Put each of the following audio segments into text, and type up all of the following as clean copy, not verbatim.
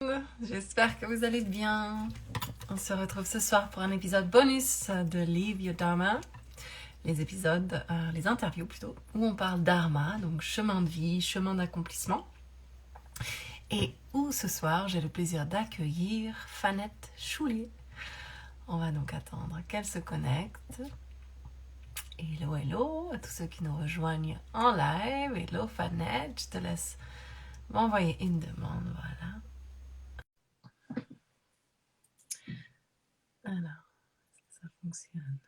monde, j'espère que vous allez bien. On se retrouve ce soir pour un épisode bonus de Live Your Dharma, les épisodes, les interviews plutôt, où on parle dharma, donc chemin de vie, chemin d'accomplissement. Et où ce soir j'ai le plaisir d'accueillir Fanette Choulet. On va donc attendre qu'elle se connecte. Hello, hello à tous ceux qui nous rejoignent en live. Hello Fanette, je te laisse m'envoyer une demande, voilà. Alors, ça fonctionne.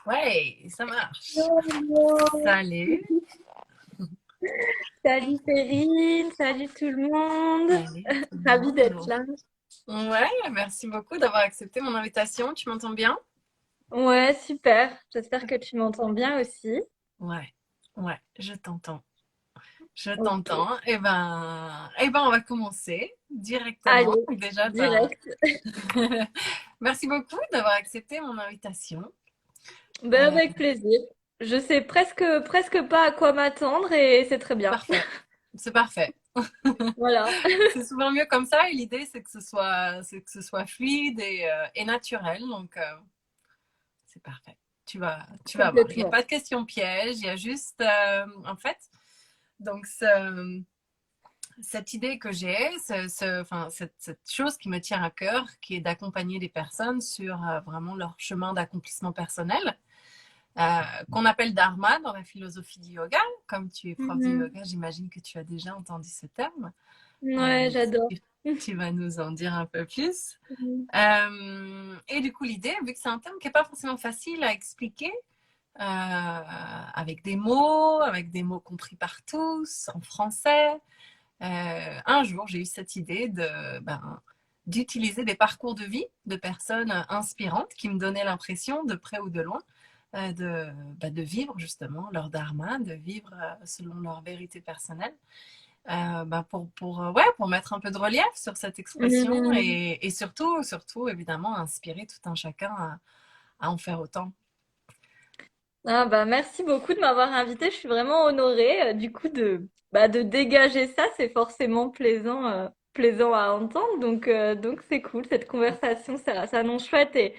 Ouais, ça marche. Hello. Salut. Salut Perrine, salut tout le monde. Salut tout le Ravie d'être monde. là. Ouais, merci beaucoup d'avoir accepté mon invitation. Tu m'entends bien? Ouais, super. J'espère que tu m'entends bien aussi. Ouais, ouais, je t'entends. Je Ok. t'entends. On va commencer directement. Allez, Déjà, direct. merci beaucoup d'avoir accepté mon invitation. Ben, Euh, avec plaisir. Je sais presque pas à quoi m'attendre et c'est très bien. Parfait. C'est parfait. Voilà. C'est souvent mieux comme ça et l'idée c'est que ce soit fluide et naturel. Donc, c'est parfait. Tu vas voir. Il n'y a Complètement. pas de questions pièges. Il y a juste, en fait, donc cette idée que j'ai, cette chose qui me tient à cœur, qui est d'accompagner les personnes sur vraiment leur chemin d'accomplissement personnel, qu'on appelle dharma dans la philosophie du yoga. Comme tu es prof de Mhm. yoga, j'imagine que tu as déjà entendu ce terme. Ouais, Mais j'adore. tu vas nous en dire un peu plus. Mhm. Et du coup, l'idée, vu que c'est un terme qui n'est pas forcément facile à expliquer, avec des mots compris par tous, en français, un jour, j'ai eu cette idée d'utiliser des parcours de vie de personnes inspirantes qui me donnaient l'impression, de près ou de loin, de vivre justement leur dharma, de vivre selon leur vérité personnelle. Pour mettre un peu de relief sur cette expression Mhm. et surtout, évidemment, inspirer tout un chacun à en faire autant. Ah bah merci beaucoup de m'avoir invitée. Je suis vraiment honorée du coup de dégager ça. C'est forcément plaisant à entendre. Donc c'est cool cette conversation. Ça s'annonce chouette. Et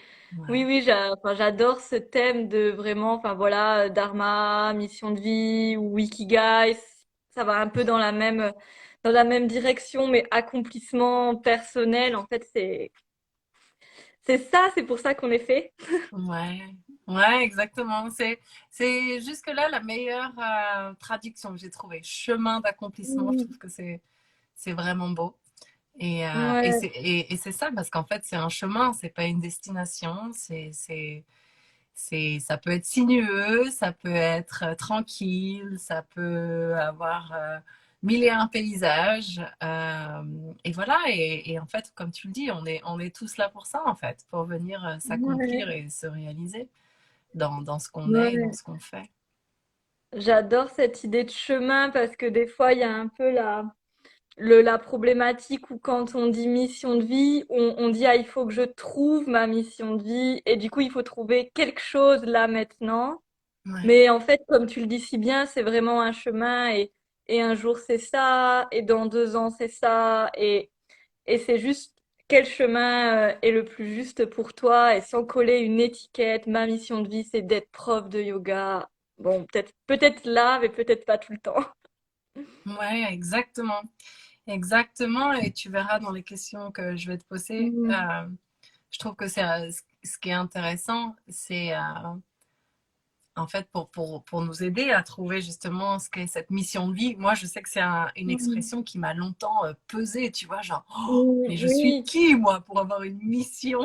oui Ouais. oui enfin, j'adore ce thème de vraiment enfin voilà dharma, mission de vie ou ikigai. Ça va un peu dans la même direction, mais accomplissement personnel. En fait c'est ça. C'est pour ça qu'on est fait. Ouais, ouais, exactement. C'est jusque-là la meilleure traduction que j'ai trouvée. Chemin d'accomplissement, je trouve que c'est vraiment beau. Ouais. Et c'est ça, parce qu'en fait, c'est un chemin, c'est pas une destination. Ça peut être sinueux, ça peut être tranquille, ça peut avoir mille et un paysages. Et voilà, et en fait, comme tu le dis, on est tous là pour ça, en fait, pour venir s'accomplir Ouais. et se réaliser dans ce qu'on est et dans Ouais. ce qu'on fait. J'adore cette idée de chemin parce que des fois, il y a un peu la problématique où quand on dit mission de vie, on dit ah, il faut que je trouve ma mission de vie et du coup, il faut trouver quelque chose là maintenant. Ouais, Mais en fait, comme tu le dis si bien, c'est vraiment un chemin et un jour c'est ça et dans 2 ans c'est ça et c'est juste quel chemin est le plus juste pour toi et sans coller une étiquette. Ma mission de vie, c'est d'être prof de yoga. Bon, peut-être là, mais peut-être pas tout le temps. ouais, exactement. Exactement. Et tu verras dans les questions que je vais te poser, Mhm. je trouve que ce qui est intéressant, c'est en fait, pour nous aider à trouver justement ce qu'est cette mission de vie. Moi, je sais que c'est une Mhm. expression qui m'a longtemps pesé, tu vois, genre, oh, mais je suis Oui, qui, moi, pour avoir une mission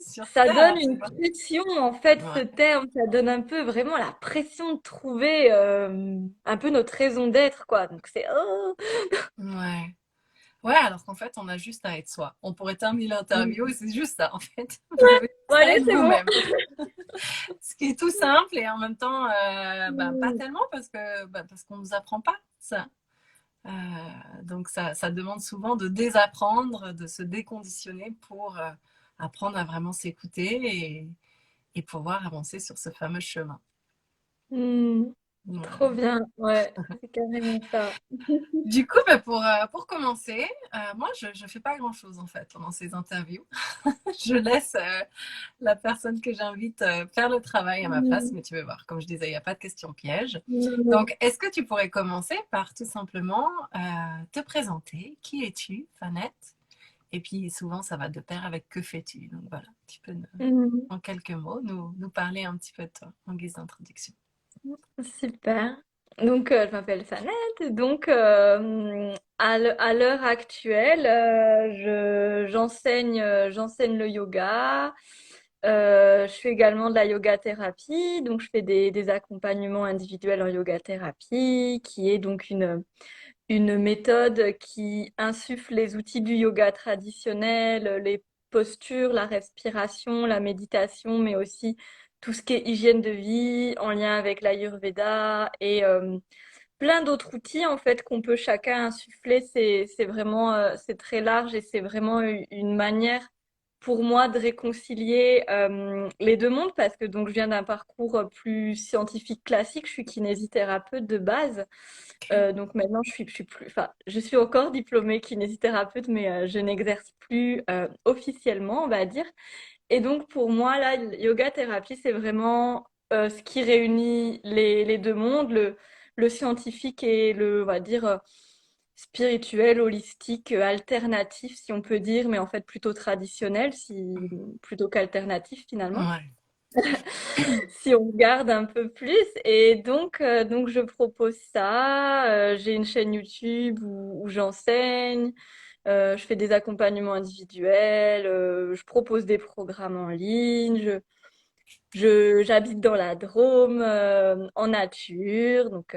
sur ça donne Terre? C'est une pas... pression en fait, ce Ouais, terme, ça donne un peu vraiment la pression de trouver un peu notre raison d'être, quoi. Donc c'est oh. ouais. Ouais, alors qu'en fait, on a juste à être soi. On pourrait terminer l'interview et c'est juste ça, en fait. Vous avez Bon, juste à allez, être c'est bon. vous-même. Ce qui est tout simple et en même temps, pas Mhm. tellement parce qu'on nous apprend pas ça. Euh, donc ça demande souvent de désapprendre, de se déconditionner pour apprendre à vraiment s'écouter et pouvoir avancer sur ce fameux chemin. Mhm. Trop Ouais. bien. Ouais, c'est carrément ça. Du coup, bah, pour commencer, moi, je ne fais pas grand-chose en fait pendant ces interviews. Je laisse la personne que j'invite faire le travail à ma place, Mm. mais tu vas voir, comme je disais, il n'y a pas de question piège. Mm. Donc, est-ce que tu pourrais commencer par tout simplement te présenter? Qui es-tu, Fanette? Et puis, souvent, ça va de pair avec que fais-tu? Donc, voilà, tu peux, Mm. en quelques mots, nous parler un petit peu de toi en guise d'introduction. Super. Donc, je m'appelle Sanette. Donc, à l'heure actuelle, j'enseigne le yoga. Je fais également de la yoga thérapie. Donc, je fais des accompagnements individuels en yoga thérapie, qui est donc une méthode qui insuffle les outils du yoga traditionnel, les postures, la respiration, la méditation, mais aussi tout ce qui est hygiène de vie en lien avec l'Ayurveda et plein d'autres outils en fait qu'on peut chacun insuffler. C'est vraiment c'est très large et c'est vraiment une manière pour moi de réconcilier les deux mondes parce que donc je viens d'un parcours plus scientifique classique. Je suis kinésithérapeute de base. Ok. Donc maintenant, je suis plus, enfin, je suis encore diplômée kinésithérapeute, mais je n'exerce plus officiellement, on va dire. Et donc pour moi, là, le yoga thérapie, c'est vraiment ce qui réunit les deux mondes, le scientifique et le, on va dire, spirituel, holistique, alternatif, si on peut dire, mais en fait plutôt traditionnel, si, plutôt qu'alternatif finalement Ouais. si on regarde un peu plus. Et donc je propose ça. J'ai une chaîne YouTube où j'enseigne. Je fais des accompagnements individuels. Je propose des programmes en ligne. J'habite dans la Drôme, en nature. Donc,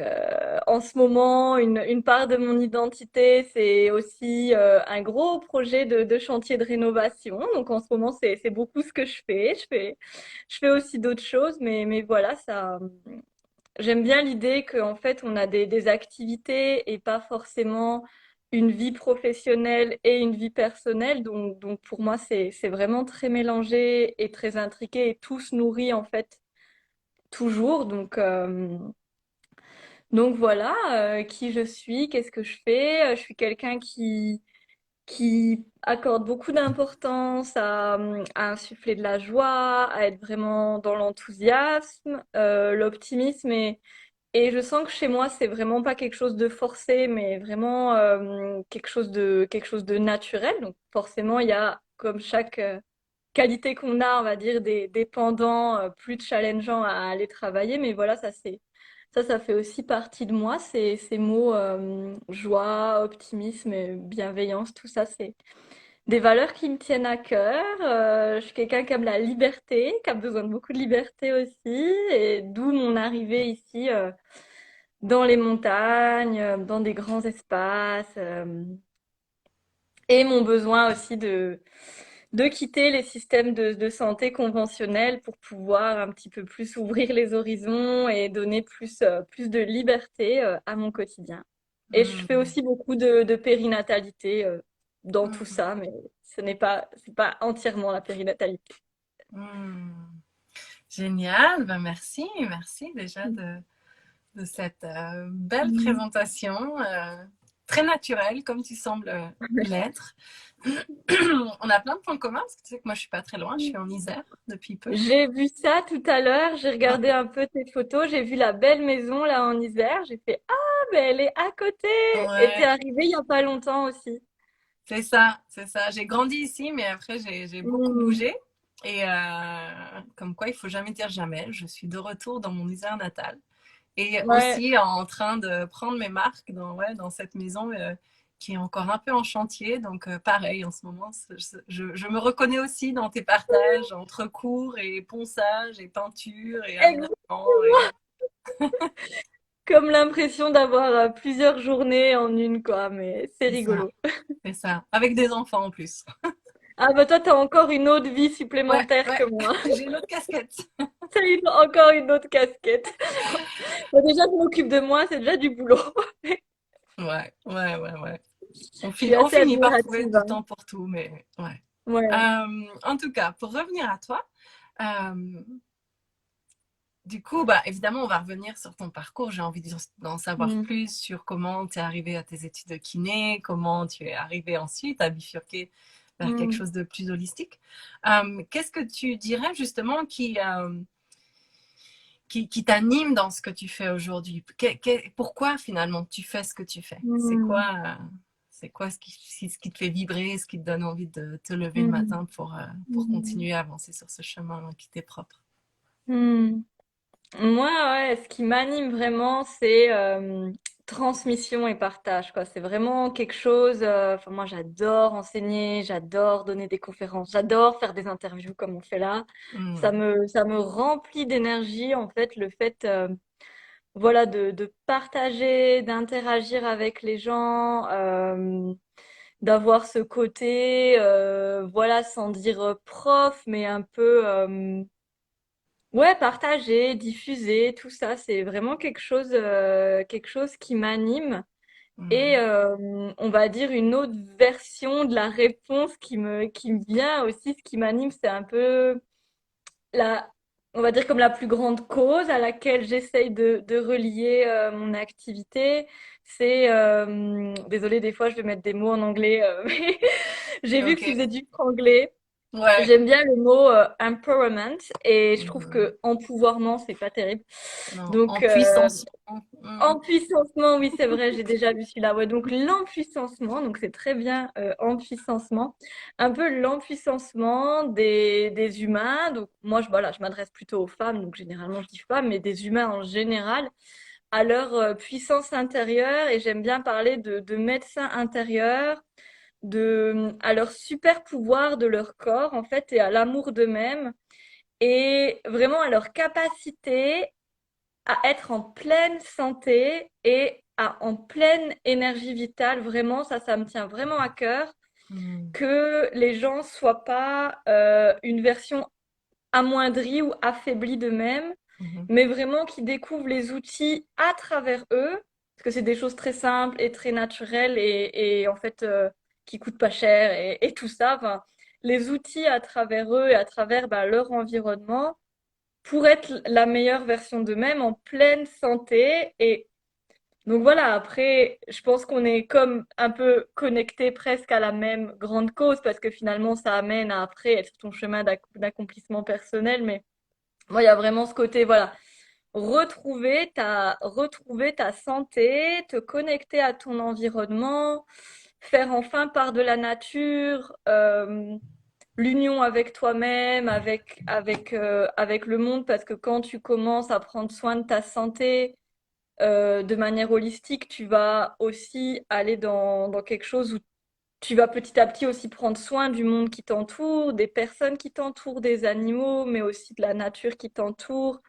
en ce moment, une part de mon identité, c'est aussi un gros projet de chantier de rénovation. Donc, en ce moment, c'est beaucoup ce que je fais. Je fais aussi d'autres choses, mais voilà, ça. J'aime bien l'idée qu'en fait, on a des activités et pas forcément une vie professionnelle et une vie personnelle. Donc pour moi, c'est vraiment très mélangé et très intriqué et tout se nourrit en fait toujours. Donc voilà, qui je suis, qu'est-ce que je fais. Je suis quelqu'un qui accorde beaucoup d'importance à insuffler de la joie, à être vraiment dans l'enthousiasme, l'optimisme et je sens que chez moi, c'est vraiment pas quelque chose de forcé, mais vraiment quelque chose de naturel. Donc forcément, il y a, comme chaque qualité qu'on a, on va dire, des pendants plus challengeants à aller travailler. Mais voilà, ça fait aussi partie de moi. Ces mots joie, optimisme, et bienveillance, tout ça, c'est des valeurs qui me tiennent à cœur. Je suis quelqu'un qui aime la liberté, qui a besoin de beaucoup de liberté aussi, et d'où mon arrivée ici. Dans les montagnes, dans des grands espaces, et mon besoin aussi de quitter les systèmes de santé conventionnels pour pouvoir un petit peu plus ouvrir les horizons et donner plus de liberté à mon quotidien. Et je fais Mm, aussi beaucoup de périnatalité dans tout mm, ça, mais c'est pas entièrement la périnatalité. mm. Génial, ben merci, merci déjà de cette belle Mhm. présentation, très naturelle comme tu sembles l'être. On a plein de points communs parce que tu sais que moi je suis pas très loin, je suis en Isère depuis peu. J'ai vu ça tout à l'heure, j'ai Ouais, regardé un peu tes photos, j'ai vu la belle maison là en Isère, j'ai fait ah mais elle est à côté et t'es ouais, arrivée il y a pas longtemps aussi. c'est ça, c'est ça. J'ai grandi ici, mais après j'ai beaucoup Hmm. bougé. Et comme quoi, il faut jamais dire jamais. Je suis de retour dans mon Isère natale. Et Ouais, aussi en train de prendre mes marques dans cette maison qui est encore un peu en chantier. Donc, pareil, en ce moment, je me reconnais aussi dans tes partages entre cours et ponçage et peinture et ex- aménagement. Et... comme l'impression d'avoir plusieurs journées en une quoi, mais c'est C'est ça, rigolo. c'est ça. Avec des enfants en plus. Ah bah toi t'as encore une autre vie Ouais, supplémentaire ouais, que moi. j'ai une autre casquette. Encore une autre casquette. Bon, déjà je m'occupe de moi, c'est déjà du boulot. Ouais, ouais, ouais, ouais. Je suis On assez finit par trouver admirative, du hein. temps pour tout, mais ouais. Ouais. En tout cas, pour revenir à toi, euh, du coup, bah, évidemment, on va revenir sur ton parcours. J'ai envie d'en savoir Mm. plus sur comment tu es arrivé à tes études de kiné, comment tu es arrivé ensuite à bifurquer vers quelque Mm. chose de plus holistique. Qu'est-ce que tu dirais justement qui t'anime dans ce que tu fais aujourd'hui? Pourquoi finalement tu fais ce que tu fais? Mm. C'est quoi ce qui te fait vibrer, ce qui te donne envie de te lever le Mm. matin pour Mm. continuer à avancer sur ce chemin qui t'est propre? Mm. Moi, ouais, ce qui m'anime vraiment, c'est transmission et partage, quoi. C'est vraiment quelque chose. Enfin, moi, j'adore enseigner, j'adore donner des conférences, j'adore faire des interviews comme on fait là. Mm. Ça me remplit d'énergie, en fait, le fait, voilà, de partager, d'interagir avec les gens, d'avoir ce côté, voilà, sans dire prof, mais un peu. Ouais, partager, diffuser, tout ça, c'est vraiment quelque chose qui m'anime. Et Mm. on va dire une autre version de la réponse qui me vient aussi, ce qui m'anime, c'est un peu la, on va dire comme la plus grande cause à laquelle j'essaye de relier mon activité. C'est, désolée, des fois je vais mettre des mots en anglais, mais j'ai vu que tu Ok. faisais du franglais. Ouais. J'aime bien le mot empowerment et je trouve Mhm. que empouvoirment, c'est pas terrible. Non, Donc, en puissance. Mm. empuissancement, oui, c'est vrai, j'ai déjà vu celui-là. Ouais, donc, l'empuissancement, donc c'est très bien, empuissancement. Un peu l'empuissancement des humains. Donc, moi, voilà, je m'adresse plutôt aux femmes, donc généralement, je dis femmes, mais des humains en général, à leur puissance intérieure. Et j'aime bien parler de médecins intérieurs à leur super pouvoir de leur corps, en fait, et à l'amour d'eux-mêmes, et vraiment à leur capacité à être en pleine santé et en pleine énergie vitale. Vraiment, ça me tient vraiment à cœur Mm. que les gens soient pas une version amoindrie ou affaiblie d'eux-mêmes, Mhm. mais vraiment qui découvrent les outils à travers eux, parce que c'est des choses très simples et très naturelles et en fait qui coûtent pas cher et tout ça. Enfin, les outils à travers eux et à travers bah, leur environnement pour être la meilleure version d'eux-mêmes en pleine santé. Et donc voilà, après, je pense qu'on est comme un peu connecté presque à la même grande cause parce que finalement ça amène à après être sur ton chemin d'accomplissement personnel. Mais moi, il y a vraiment ce côté, voilà, retrouver ta santé, te connecter à ton environnement, faire enfin part de la nature, l'union avec toi-même, avec le monde, parce que quand tu commences à prendre soin de ta santé de manière holistique, tu vas aussi aller dans quelque chose où tu vas petit à petit aussi prendre soin du monde qui t'entoure, des personnes qui t'entourent, des animaux, mais aussi de la nature qui t'entoure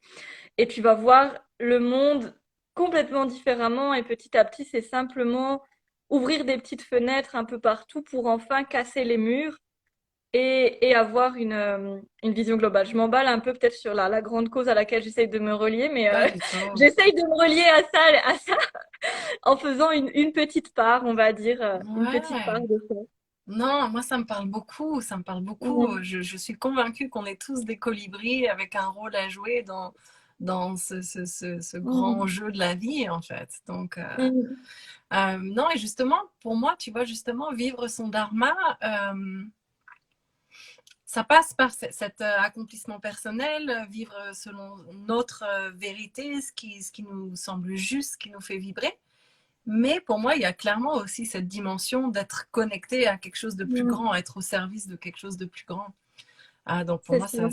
et tu vas voir le monde complètement différemment et petit à petit, c'est simplement ouvrir des petites fenêtres un peu partout pour enfin casser les murs et avoir une vision globale. Je m'emballe un peu peut-être sur la grande cause à laquelle j'essaye de me relier, mais Pas du tout. j'essaye de me relier à ça en faisant une petite part, on va dire, une petite part Ouais. de ça. Non, moi ça me parle beaucoup, ça me parle beaucoup. Mhm. Je suis convaincue qu'on est tous des colibris avec un rôle à jouer dans ce grand Mhm. jeu de la vie en fait. Donc, Mhm. non, et justement, pour moi, tu vois, justement, vivre son dharma, euh, ça passe par cet accomplissement personnel, vivre selon notre vérité, ce qui nous semble juste, ce qui nous fait vibrer. Mais pour moi, il y a clairement aussi cette dimension d'être connecté à quelque chose de plus Mhm. grand, être au service de quelque chose de plus grand. Ah, donc pour C'est moi, ça.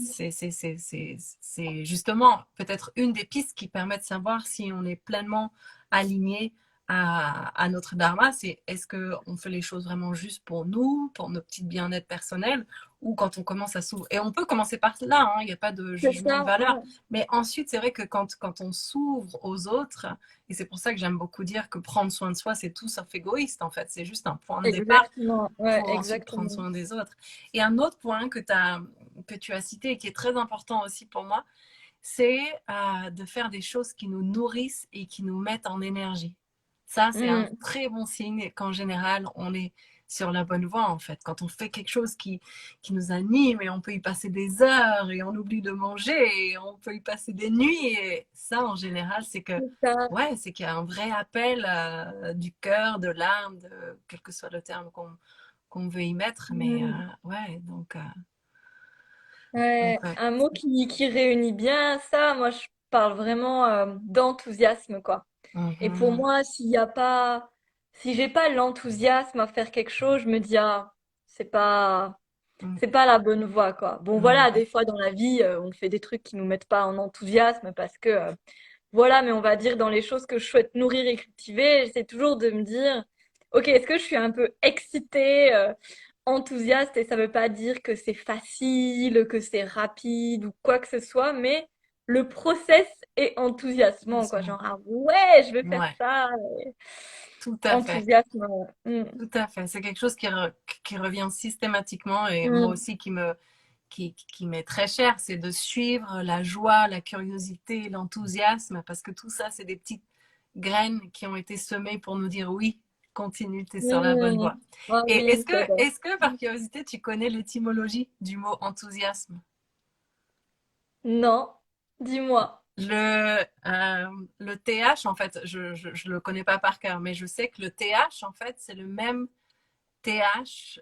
c'est justement peut-être une des pistes qui permet de savoir si on est pleinement aligné à notre dharma. C'est est-ce qu'on fait les choses vraiment juste pour nous, pour nos petits bien-être personnels, ou quand on commence à s'ouvrir. Et on peut commencer par là, hein, il n'y a pas de C'est jugement de ça. valeur. Ouais. Mais ensuite, c'est vrai que quand on s'ouvre aux autres, et c'est pour ça que j'aime beaucoup dire que prendre soin de soi, c'est tout sauf égoïste en fait. C'est juste un point de départ Exactement. Ouais, pour ensuite prendre exactement. soin des autres. Et un autre point que tu as cité et qui est très important aussi pour moi, c'est de faire des choses qui nous nourrissent et qui nous mettent en énergie. Ça, c'est un Mhm. très bon signe qu'en général, on est sur la bonne voie, en fait. Quand on fait quelque chose qui nous anime et on peut y passer des heures et on oublie de manger et on peut y passer des nuits. Et ça, en général, c'est que, C'est ça. ouais, c'est qu'il y a un vrai appel du cœur, de l'âme, de quel que soit le terme qu'on veut y mettre. Mais Mm. ouais, donc Ouais, ouais. un mot qui réunit bien ça, moi je parle vraiment d'enthousiasme, quoi. Et pour Mhm. moi, si j'ai pas l'enthousiasme à faire quelque chose, je me dis, ah, c'est pas, Mhm. c'est pas la bonne voie, quoi. Bon, voilà, Ouais. des fois dans la vie, on fait des trucs qui nous mettent pas en enthousiasme parce que, voilà, mais on va dire dans les choses que je souhaite nourrir et cultiver, j'essaie toujours de me dire, ok, est-ce que je suis un peu excitée, enthousiaste, et ça veut pas dire que c'est facile, que c'est rapide ou quoi que ce soit, mais le process est enthousiasmant, quoi. Genre, ah ouais, je vais faire Ouais, ça. tout à fait. Enthousiasme. Mm. Tout à fait. C'est quelque chose qui revient systématiquement et moi Mm. aussi qui m'est très cher, c'est de suivre la joie, la curiosité, l'enthousiasme, parce que tout ça, c'est des petites graines qui ont été semées pour nous dire oui, continue, tu es sur la bonne Mm. voie. Ah Et oui, c'est vrai. est-ce que par curiosité, tu connais l'étymologie du mot enthousiasme? Non, dis-moi. Le TH, en fait, je le connais pas par cœur, mais je sais que le TH, en fait, c'est le même TH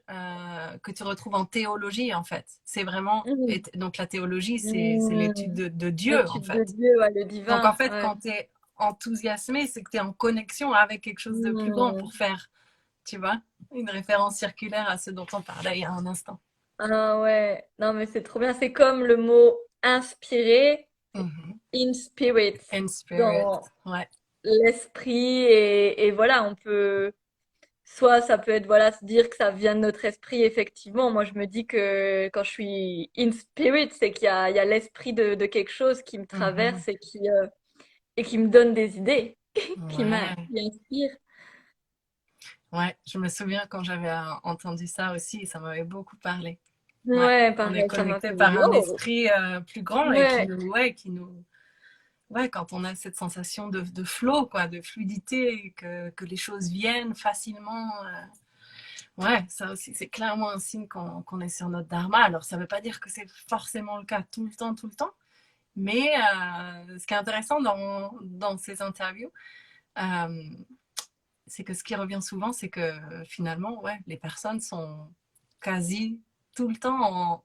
que tu retrouves en théologie, en fait. C'est vraiment. Mm. Donc, la théologie, c'est l'étude Mm. de Dieu, en L'étude de fait. Dieu, ouais, le Donc, en divin, fait, ouais. quand tu es enthousiasmé, c'est que tu es en connexion avec quelque chose de plus grand Mm. pour faire, tu vois, une référence circulaire à ce dont on parlait il y a un instant. Ah ouais, non mais c'est trop bien. C'est comme le mot inspirer, c'est Mhm. in spirit, And spirit. dans Ouais. l'esprit et voilà, on peut, soit ça peut être, voilà, se dire que ça vient de notre esprit, effectivement. Moi, je me dis que quand je suis in spirit, c'est qu'il y a l'esprit de quelque chose qui me Mhm. traverse et qui me donne des idées, Ouais. qui inspire. Ouais. Je me souviens quand j'avais entendu ça aussi, ça m'avait beaucoup parlé. Ouais. Ouais, On est pareil, ça m'a connecté fait par un wow. esprit plus grand et Ouais. ouais, quand on a cette sensation de flow, quoi, de fluidité, que les choses viennent facilement. Ouais, ça aussi, c'est clairement un signe qu'on est sur notre dharma. Alors, ça ne veut pas dire que c'est forcément le cas tout le temps. Mais ce qui est intéressant dans ces interviews, euh, c'est que ce qui revient souvent, c'est que finalement, ouais, les personnes sont quasi tout le temps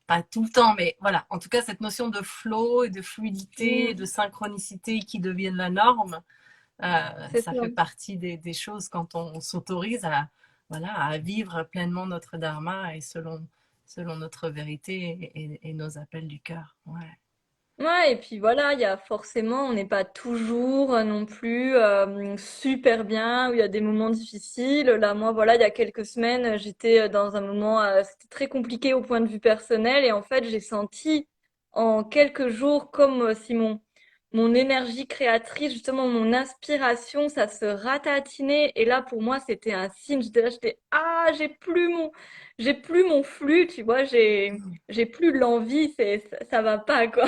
pas tout le temps, mais voilà, en tout cas, cette notion de flow et de fluidité, de Mm, synchronicité qui deviennent la norme, c'est ça ça. fait partie des choses quand on s'autorise voilà, à vivre pleinement notre dharma et selon notre vérité et nos appels du cœur. Ouais. Ouais, et puis voilà, il y a forcément, on n'est pas toujours non plus super bien, où il y a des moments difficiles. Là, moi, voilà, il y a quelques semaines, j'étais dans un moment, c'était très compliqué au point de vue personnel, et en fait, j'ai senti en quelques jours comme si mon énergie créatrice, justement, mon inspiration, ça se ratatinait. Et là, pour moi, c'était un signe. J'étais là, ah, j'ai plus mon flux, tu vois, j'ai plus l'envie, ça va pas, quoi.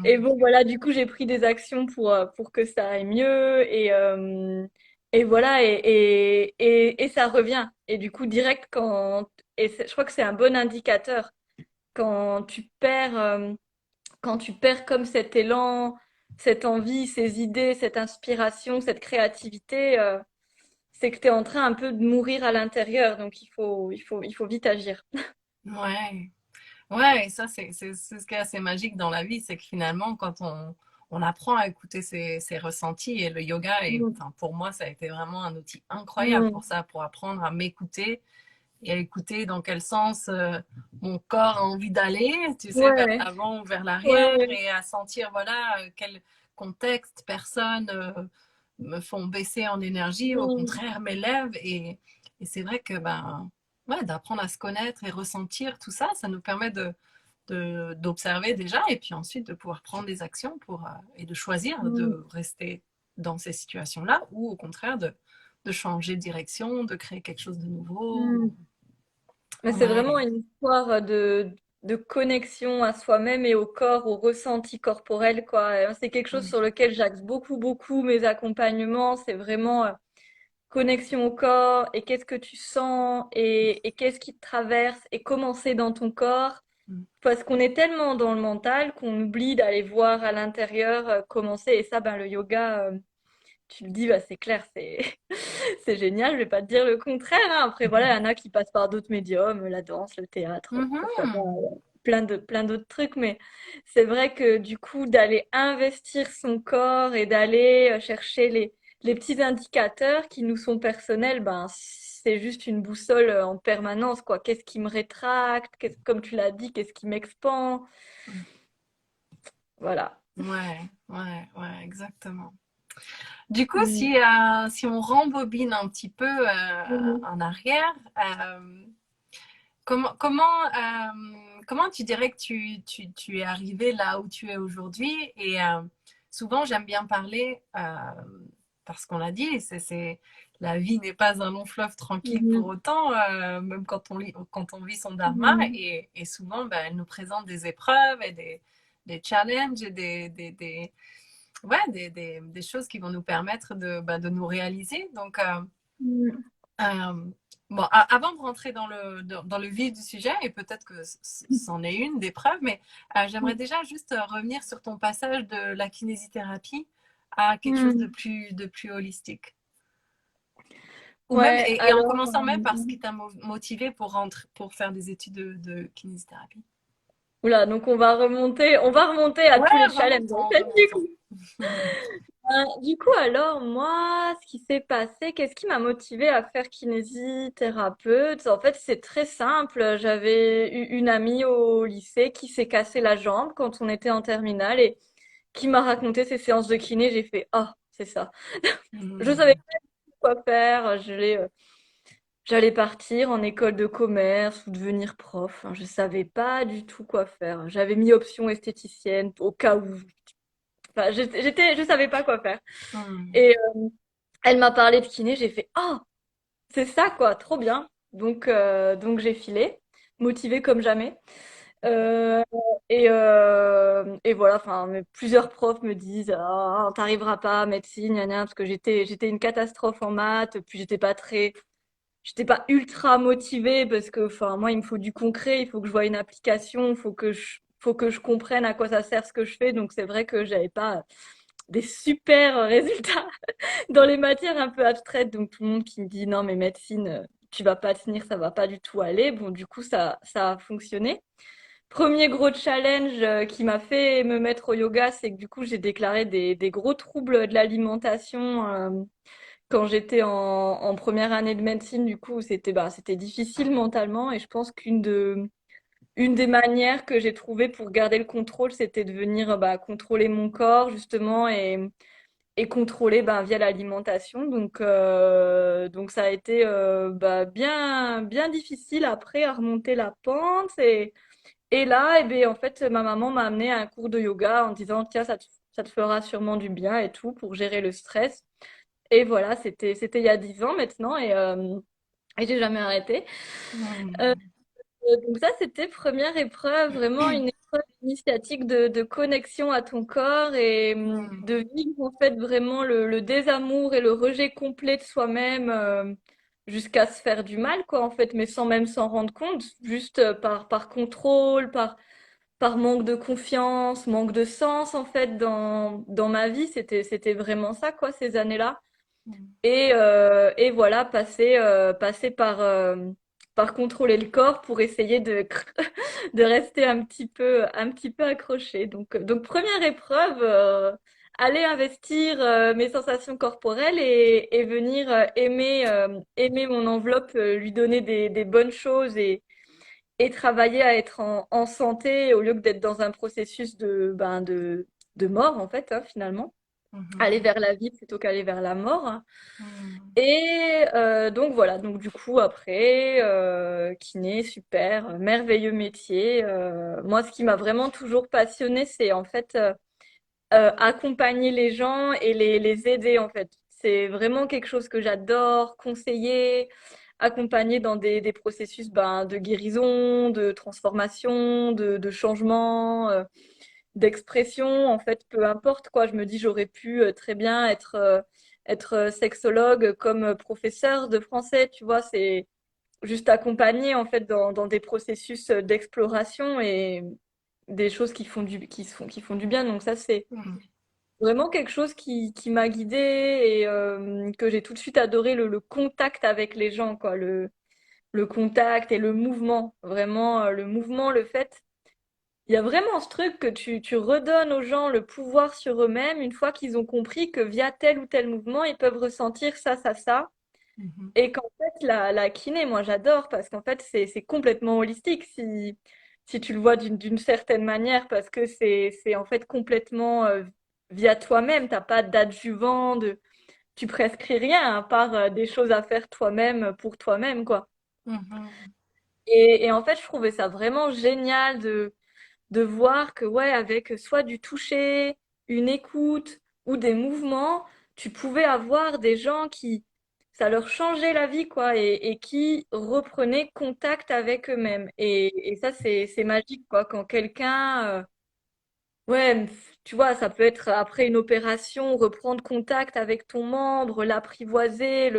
Et Mm. bon, voilà, du coup, j'ai pris des actions pour que ça aille mieux et voilà, et ça revient. Et du coup, direct, je crois que c'est un bon indicateur quand quand tu perds comme cet élan, cette envie, ces idées, cette inspiration, cette créativité, c'est que tu es en train un peu de mourir à l'intérieur. Donc, il faut vite agir. Ouais. Ouais, et ça, c'est ce qui est assez magique dans la vie, c'est que finalement, quand on apprend à écouter ses ressentis, et le yoga, Mm. enfin, pour moi, ça a été vraiment un outil incroyable Mm. pour ça, pour apprendre à m'écouter et à écouter dans quel sens mon corps a envie d'aller, tu sais, vers Ouais, l'avant ou vers ouais, l'arrière, ouais. et à sentir, voilà, quel contexte, personne me font baisser en énergie, au Mm. contraire, m'élèvent. Et c'est vrai que, ben, ouais, d'apprendre à se connaître et ressentir tout ça, ça nous permet d'observer déjà, et puis ensuite de pouvoir prendre des actions et de choisir Mm. de rester dans ces situations-là, ou au contraire de changer de direction, de créer quelque chose de nouveau. Mm. Mais c'est vraiment Ouais. une histoire de connexion à soi-même et au corps, au ressenti corporel, quoi. Et c'est quelque chose sur lequel j'axe beaucoup, beaucoup mes accompagnements. C'est vraiment connexion au corps et qu'est-ce que tu sens et qu'est-ce qui te traverse et comment c'est dans ton corps. Mm. Parce qu'on est tellement dans le mental qu'on oublie d'aller voir à l'intérieur comment c'est. Et ça, ben, le yoga, tu le dis, bah, c'est clair, c'est c'est génial. Je vais pas te dire le contraire, hein. Après, voilà, il y en a qui passent par d'autres médiums, la danse, le théâtre, pourquoi pas, Mhm. plein d'autres trucs. Mais c'est vrai que du coup, d'aller investir son corps et d'aller chercher les petits indicateurs qui nous sont personnels, ben, c'est juste une boussole en permanence, quoi. Qu'est-ce qui me rétracte? Comme tu l'as dit, qu'est-ce qui m'expand? Voilà. Ouais, ouais, ouais, exactement. Du coup, Mm. si on rembobine un petit peu Mhm. en arrière, comment tu dirais que tu es arrivé là où tu es aujourd'hui? Et souvent, j'aime bien parler, parce qu'on l'a dit, la vie n'est pas un long fleuve tranquille pour Mhm. autant, même quand on vit son dharma. Mhm. Et souvent, ben, elle nous présente des épreuves et des challenges et ouais, des choses qui vont nous permettre de nous réaliser. Donc, Mhm. euh, bon, avant de rentrer dans le vif du sujet, et peut-être que c'en est une des preuves, mais j'aimerais déjà juste revenir sur ton passage de la kinésithérapie à quelque chose Mhm. de plus holistique. Ou même, Ouais, et en alors, commençant même par ce qui t'a motivé pour faire des études de kinésithérapie. oula, donc on va remonter à Ouais, tous les challenges, en remontons, fait, du remontons. coup. Du coup, alors, moi, ce qui s'est passé, qu'est-ce qui m'a motivée à faire kinésithérapeute? En fait, c'est très simple. J'avais eu une amie au lycée qui s'est cassé la jambe quand on était en terminale et qui m'a raconté ses séances de kiné. J'ai fait, ah, c'est ça. Je savais Mhm. pas quoi faire. J'allais partir en école de commerce ou devenir prof. Hein, je savais pas du tout quoi faire. J'avais mis option esthéticienne au cas où. Enfin, je savais pas quoi faire. Mhm. Et elle m'a parlé de kiné. J'ai fait, ah, c'est ça quoi, trop bien. Donc j'ai filé, motivée comme jamais. Euh, et voilà, enfin, plusieurs profs me disent, ah, t'arriveras pas, médecine, gna gna, parce que j'étais une catastrophe en maths, puis j'étais pas ultra motivée parce que, enfin, moi, il me faut du concret, il faut que je voie une application, faut que je comprenne à quoi ça sert ce que je fais. Donc, c'est vrai que j'avais pas des super résultats dans les matières un peu abstraites. Donc, tout le monde qui me dit, non, mais médecine, tu vas pas tenir, ça va pas du tout aller. Bon, du coup, ça a fonctionné. Premier gros challenge qui m'a fait me mettre au yoga, c'est que du coup, j'ai déclaré des gros troubles de l'alimentation. Quand j'étais en première année de médecine, du coup, c'était difficile mentalement et je pense une des manières que j'ai trouvées pour garder le contrôle, c'était de venir contrôler mon corps justement et contrôler via l'alimentation. Donc ça a été bien difficile après à remonter la pente et là, eh bien, en fait, ma maman m'a amené à un cours de yoga en disant, tiens, ça te fera sûrement du bien et tout pour gérer le stress. Et voilà, c'était il y a 10 ans maintenant et j'ai jamais arrêté. Euh, Mhm. donc ça, c'était première épreuve, vraiment une épreuve initiatique de connexion à ton corps et Mhm. de vivre en fait vraiment le désamour et le rejet complet de soi-même jusqu'à se faire du mal, quoi, en fait, mais sans même s'en rendre compte, juste par contrôle, par manque de confiance, manque de sens, en fait, dans ma vie. C'était vraiment ça, quoi, ces années-là. Et voilà, passer par contrôler le corps pour essayer de rester un petit peu accroché. Donc première épreuve, aller investir mes sensations corporelles et venir aimer mon enveloppe, lui donner des bonnes choses et travailler à être en santé au lieu que d'être dans un processus de mort, en fait, hein, finalement. Aller Mhm. vers la vie plutôt qu'aller vers la mort. Mhm. Et donc voilà, donc du coup après, kiné, super, merveilleux métier. Moi, ce qui m'a vraiment toujours passionnée, c'est en fait accompagner les gens et les aider en fait. C'est vraiment quelque chose que j'adore, conseiller, accompagner dans des processus de guérison, de transformation, de changement, d'expression. En fait, peu importe quoi, je me dis j'aurais pu très bien être sexologue comme professeur de français, tu vois, c'est juste accompagner en fait dans des processus d'exploration et des choses qui font du bien. Donc ça, c'est Mhm. vraiment quelque chose qui m'a guidée et que j'ai tout de suite adoré le contact avec les gens, quoi, le contact et le mouvement, vraiment le mouvement, le fait. Il y a vraiment ce truc que tu redonnes aux gens le pouvoir sur eux-mêmes une fois qu'ils ont compris que via tel ou tel mouvement, ils peuvent ressentir ça, ça, ça. Mhm. Et qu'en fait, la kiné, moi j'adore parce qu'en fait, c'est complètement holistique si tu le vois d'une certaine manière parce que c'est en fait complètement via toi-même. T'as pas d'adjuvant, tu prescris rien à part des choses à faire toi-même pour toi-même, quoi. Mhm. Et en fait, je trouvais ça vraiment génial de voir que, ouais, avec soit du toucher, une écoute ou des mouvements, tu pouvais avoir des gens qui, ça leur changeait la vie, quoi, et qui reprenaient contact avec eux-mêmes. Et ça, c'est magique, quoi, quand quelqu'un, ouais, tu vois, ça peut être après une opération, reprendre contact avec ton membre, l'apprivoiser,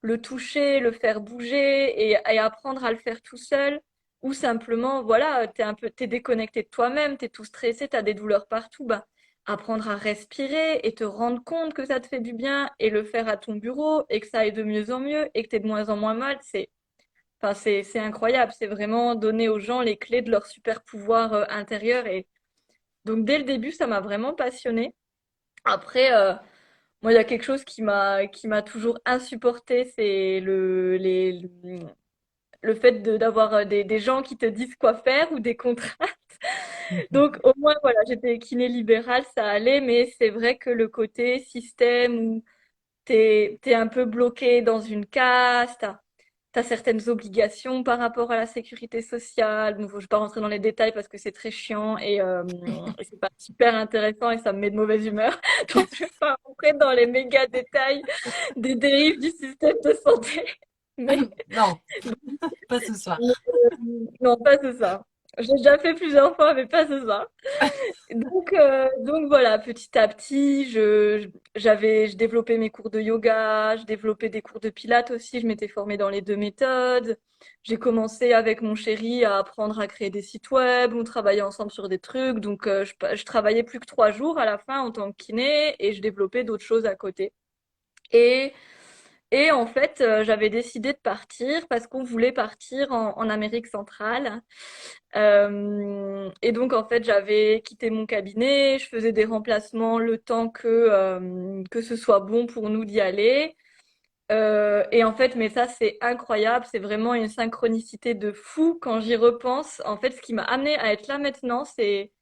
le toucher, le faire bouger et apprendre à le faire tout seul. Ou simplement, voilà, t'es déconnecté de toi-même, t'es tout stressé, t'as des douleurs partout, bah, apprendre à respirer et te rendre compte que ça te fait du bien et le faire à ton bureau et que ça aille de mieux en mieux et que t'aies de moins en moins mal, enfin, c'est incroyable. C'est vraiment donner aux gens les clés de leur super pouvoir intérieur et donc dès le début, ça m'a vraiment passionnée. Après, moi, il y a quelque chose qui m'a toujours insupporté, c'est le fait d'avoir des gens qui te disent quoi faire ou des contraintes. Donc au moins, voilà, j'étais kiné libérale, ça allait, mais c'est vrai que le côté système où t'es un peu bloqué dans une case, t'as certaines obligations par rapport à la sécurité sociale. Bon, je ne vais pas rentrer dans les détails parce que c'est très chiant et c'est pas super intéressant et ça me met de mauvaise humeur. Donc, je vais pas rentrer dans les méga détails des dérives du système de santé. Mais Non, pas ce soir. non, pas c'est ça. J'ai déjà fait plusieurs fois, mais pas c'est ça. Donc voilà, petit à petit, je développais mes cours de yoga, je développais des cours de pilates aussi, je m'étais formée dans les deux méthodes. J'ai commencé avec mon chéri à apprendre à créer des sites web, on travaillait ensemble sur des trucs, donc je travaillais plus que 3 jours à la fin en tant que kiné et je développais d'autres choses à côté. Et et en fait, j'avais décidé de partir parce qu'on voulait partir en Amérique centrale. Et donc, en fait, j'avais quitté mon cabinet, je faisais des remplacements le temps que ce soit bon pour nous d'y aller. Et en fait, mais ça, c'est incroyable, c'est vraiment une synchronicité de fou quand j'y repense. En fait, ce qui m'a amené à être là maintenant, c'est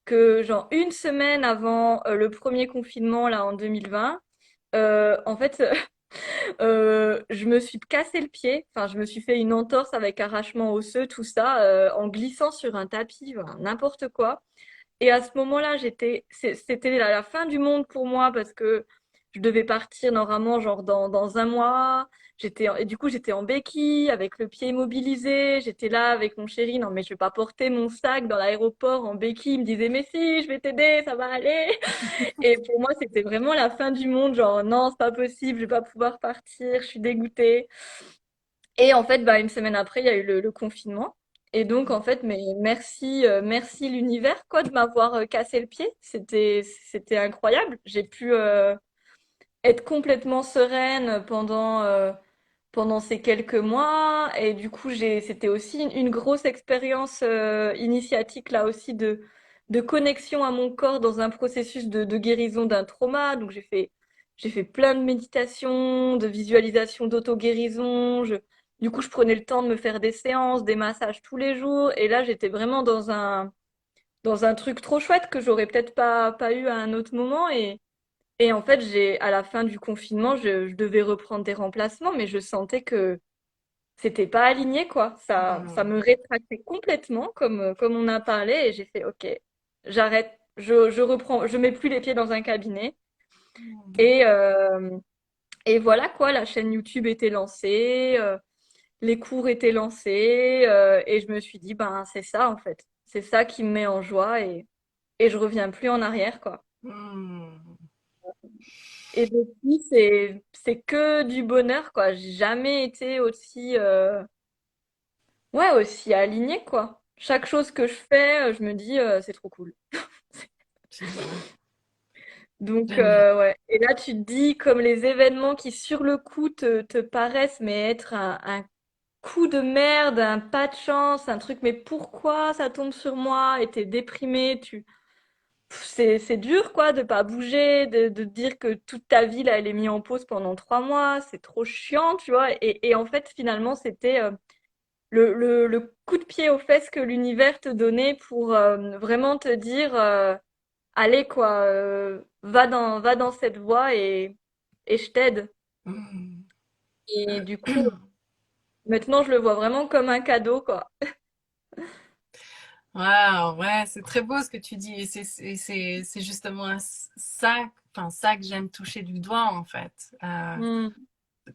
que, genre, une semaine avant le premier confinement, là, en 2020, en fait, je me suis cassé le pied, enfin je me suis fait une entorse avec arrachement osseux, tout ça, en glissant sur un tapis, enfin, n'importe quoi. Et à ce moment-là, c'était la fin du monde pour moi parce que je devais partir normalement genre dans un mois. Et du coup, j'étais en béquille avec le pied immobilisé. J'étais là avec mon chéri. Non, mais je vais pas porter mon sac dans l'aéroport en béquille. Il me disait, mais si, je vais t'aider, ça va aller. Et pour moi, c'était vraiment la fin du monde. Genre, non, c'est pas possible, je vais pas pouvoir partir, je suis dégoûtée. Et en fait, bah, une semaine après, il y a eu le confinement. Et donc, en fait, mais merci l'univers, quoi, de m'avoir cassé le pied. C'était incroyable. J'ai pu être complètement sereine pendant ces quelques mois. Et du coup, c'était aussi une grosse expérience initiatique, là aussi, de connexion à mon corps dans un processus de guérison d'un trauma. Donc, j'ai fait plein de méditations, de visualisation d'auto-guérison. Du coup, je prenais le temps de me faire des séances, des massages tous les jours. Et là, j'étais vraiment dans un truc trop chouette que j'aurais peut-être pas eu à un autre moment. Et en fait, à la fin du confinement, je devais reprendre des remplacements, mais je sentais que c'était pas aligné, quoi. Ça me rétractait complètement, comme on a parlé, et j'ai fait, OK, j'arrête, je reprends, je mets plus les pieds dans un cabinet. Et, euh, et voilà, quoi, la chaîne YouTube était lancée, les cours étaient lancés, et je me suis dit, ben, c'est ça, en fait. C'est ça qui me met en joie, et je reviens plus en arrière, quoi. Hmm. Et depuis, c'est que du bonheur, quoi. J'ai jamais été aussi, ouais, aussi alignée, quoi. Chaque chose que je fais, je me dis, c'est trop cool. Génial. Donc, Génial. ouais. Et là, tu te dis, comme les événements qui, sur le coup, te paraissent, mais être un coup de merde, un pas de chance, un truc, mais pourquoi ça tombe sur moi? Et t'es déprimé, c'est dur, quoi, de pas bouger, de te dire que toute ta vie, là, elle est mise en pause pendant 3 mois. C'est trop chiant, tu vois. Et en fait, finalement, c'était le coup de pied aux fesses que l'univers te donnait pour vraiment te dire, allez, quoi, va dans cette voie et je t'aide. Mm. Et du coup, maintenant, je le vois vraiment comme un cadeau, quoi. Waouh, ouais, c'est très beau ce que tu dis. Et c'est justement ça, enfin, ça que j'aime toucher du doigt, en fait. Hmm.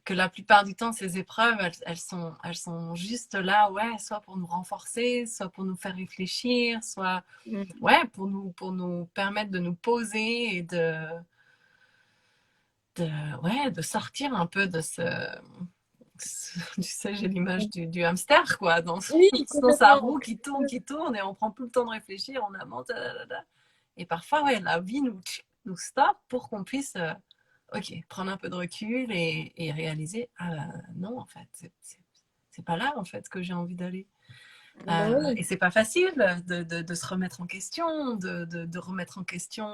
Que la plupart du temps, ces épreuves, elles sont juste là, ouais, soit pour nous renforcer, soit pour nous faire réfléchir, soit, Hmm. ouais, pour nous permettre de nous poser et ouais, de sortir un peu de tu sais, j'ai l'image du hamster, quoi, Oui, dans sa complètement. roue qui tourne et on prend plus le temps de réfléchir, on avance, et parfois, ouais, la vie nous stoppe pour qu'on puisse, ok, prendre un peu de recul et réaliser, ah non, en fait, c'est pas là, en fait, que j'ai envie d'aller. Ben oui. Et c'est pas facile de se remettre en question, de remettre en question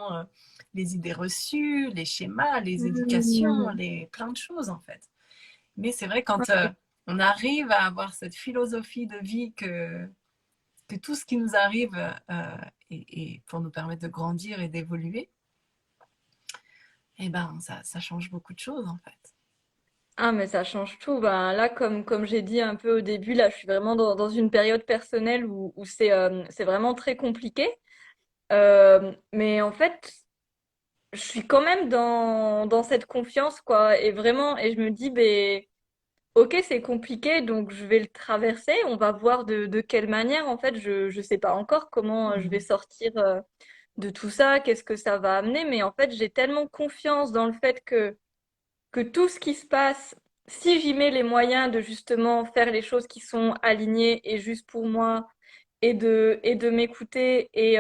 les idées reçues, les schémas, les éducations, Hmm. plein de choses, en fait. Mais c'est vrai, quand on arrive à avoir cette philosophie de vie que tout ce qui nous arrive est pour nous permettre de grandir et d'évoluer, eh ben, ça change beaucoup de choses, en fait. Ah, mais ça change tout. Ben, là, comme j'ai dit un peu au début, là, je suis vraiment dans une période personnelle où c'est vraiment très compliqué. Mais en fait, je suis quand même dans cette confiance, quoi. Et vraiment, et je me dis, ben, ok, c'est compliqué, donc je vais le traverser. On va voir de quelle manière, en fait. Je sais pas encore comment je vais Mhm. sortir de tout ça, qu'est-ce que ça va amener. Mais en fait, j'ai tellement confiance dans le fait que tout ce qui se passe, si j'y mets les moyens de justement faire les choses qui sont alignées et justes pour moi, et de m'écouter et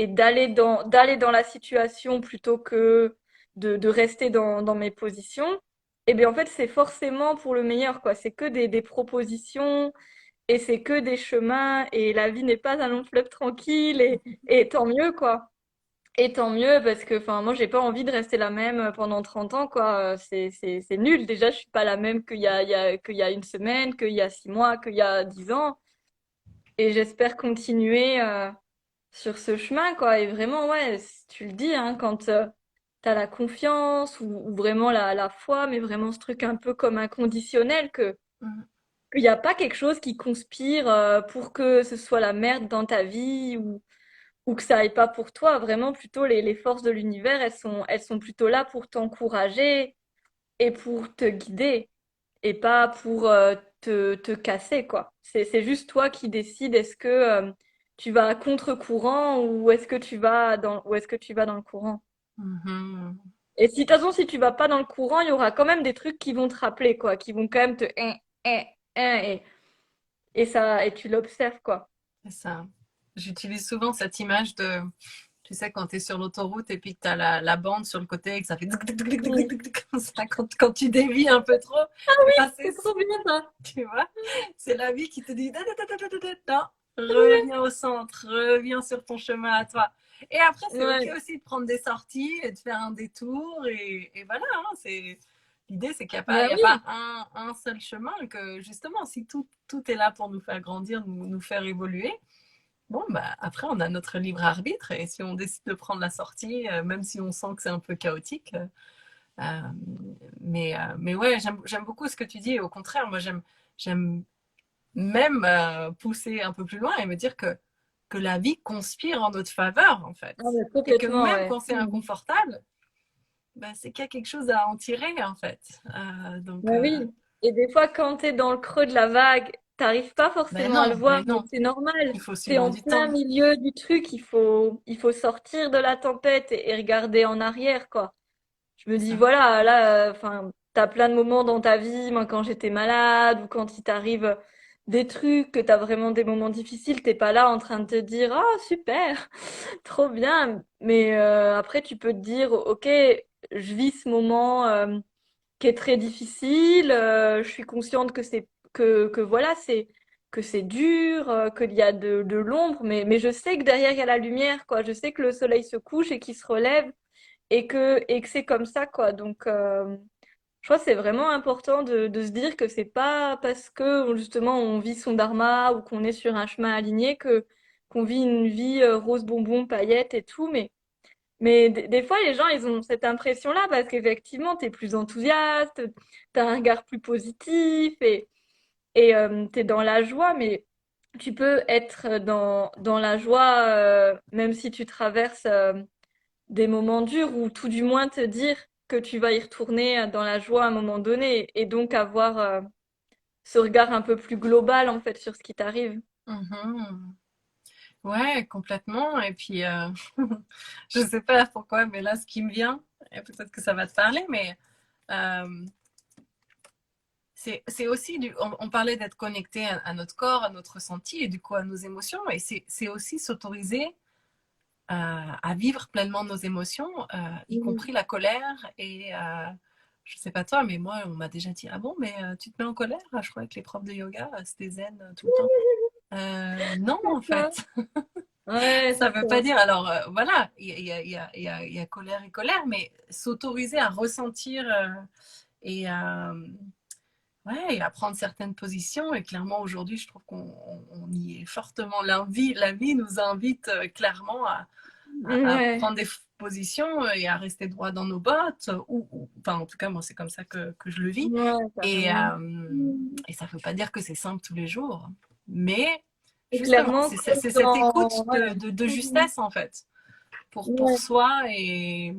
d'aller dans la situation plutôt que de rester dans mes positions, et bien en fait c'est forcément pour le meilleur, quoi. C'est que des propositions et c'est que des chemins et la vie n'est pas un long fleuve tranquille et tant mieux, quoi. Et tant mieux parce que enfin moi j'ai pas envie de rester la même pendant 30 ans, quoi. C'est nul. Déjà je suis pas la même qu'il y a une semaine, qu'il y a 6 mois, qu'il y a 10 ans. Et j'espère continuer sur ce chemin, quoi. Et vraiment, ouais, tu le dis, hein, quand t'as la confiance ou vraiment la foi, mais vraiment ce truc un peu comme inconditionnel, Mhm. qu'il n'y a pas quelque chose qui conspire pour que ce soit la merde dans ta vie ou que ça aille pas pour toi. Vraiment, plutôt les forces de l'univers, elles sont plutôt là pour t'encourager et pour te guider et pas pour te casser, quoi. C'est juste toi qui décides est-ce que tu vas à contre-courant ou est-ce que tu vas dans le courant. Mhm. Et si, de toute façon, si tu vas pas dans le courant, il y aura quand même des trucs qui vont te rappeler, quoi, qui vont quand même te hein, hein, et ça, et tu l'observes, quoi. C'est ça. J'utilise souvent cette image de, tu sais, quand tu es sur l'autoroute et puis que tu as la bande sur le côté et que ça fait Oui, comme ça quand tu dévis un peu trop. Et ben c'est c'est ça, trop bien ça. tu vois. C'est la vie qui te dit non, reviens au centre, reviens sur ton chemin à toi. Et après, c'est OK Ouais, aussi de prendre des sorties et de faire un détour. Et voilà, hein, l'idée, c'est qu'il n'y a pas, bah il y a pas oui. un seul chemin, que justement, si tout est là pour nous faire grandir, nous faire évoluer, bon, bah, après, on a notre libre arbitre et si on décide de prendre la sortie, même si on sent que c'est un peu chaotique. Euh, mais ouais, j'aime beaucoup ce que tu dis. Et au contraire, moi, j'aime même pousser un peu plus loin et me dire que la vie conspire en notre faveur, en fait. Ah, mais Et que complètement, même ouais. quand c'est inconfortable, bah, c'est qu'il y a quelque chose à en tirer, en fait. Bah oui. Et des fois, quand t'es dans le creux de la vague, t'arrives pas forcément à le voir, ben mais non, c'est normal. il faut T'es sûrement en du plein temps. milieu du truc, il faut sortir de la tempête et regarder en arrière, quoi. Je me c'est dis, ça. voilà, là, enfin, t'as plein de moments dans ta vie, moi, quand j'étais malade ou quand il t'arrive des trucs, que t'as vraiment des moments difficiles, t'es pas là en train de te dire, ah, super, trop bien. Mais après, tu peux te dire, ok, je vis ce moment qui est très difficile. Je suis consciente que voilà, que c'est dur, qu'il y a de l'ombre, mais je sais que derrière il y a la lumière, quoi. Je sais que le soleil se couche et qu'il se relève et que c'est comme ça, quoi. Donc je crois que c'est vraiment important de se dire que c'est pas parce que justement on vit son dharma ou qu'on est sur un chemin aligné que qu'on vit une vie rose bonbon paillettes et tout, mais des fois, les gens, ils ont cette impression-là parce qu'effectivement, tu es plus enthousiaste, tu as un regard plus positif et tu es dans la joie, mais tu peux être dans la joie même si tu traverses des moments durs ou tout du moins te dire que tu vas y retourner dans la joie à un moment donné et donc avoir ce regard un peu plus global en fait sur ce qui t'arrive. Mhm. Ouais, complètement. Et puis, je sais pas pourquoi, mais là, ce qui me vient, et peut-être que ça va te parler, mais euh, c'est aussi, on parlait d'être connecté à notre corps, à notre ressenti et du coup à nos émotions. Et c'est aussi s'autoriser à vivre pleinement nos émotions, y Mhm. compris la colère. Et je sais pas toi, mais moi, on m'a déjà dit, ah bon, mais tu te mets en colère? Je croyais que les profs de yoga, c'était zen tout le temps. Non, en Ça. fait. Ouais, Ça c'est veut pas ça. dire, alors voilà, il y a colère et colère, mais s'autoriser à ressentir et, à, ouais, et à prendre certaines positions. Et clairement, aujourd'hui, je trouve qu'on y est fortement. La vie nous invite clairement à Ouais, prendre des positions et à rester droit dans nos bottes. Enfin, en tout cas, moi, c'est comme ça que je le vis. ouais, Et, carrément. euh, et ça ne veut pas dire que c'est simple tous les jours. Mais Et justement, clairement, comme c'est cette écoute dans... Ouais. de justesse, en fait, pour Ouais. soi. Et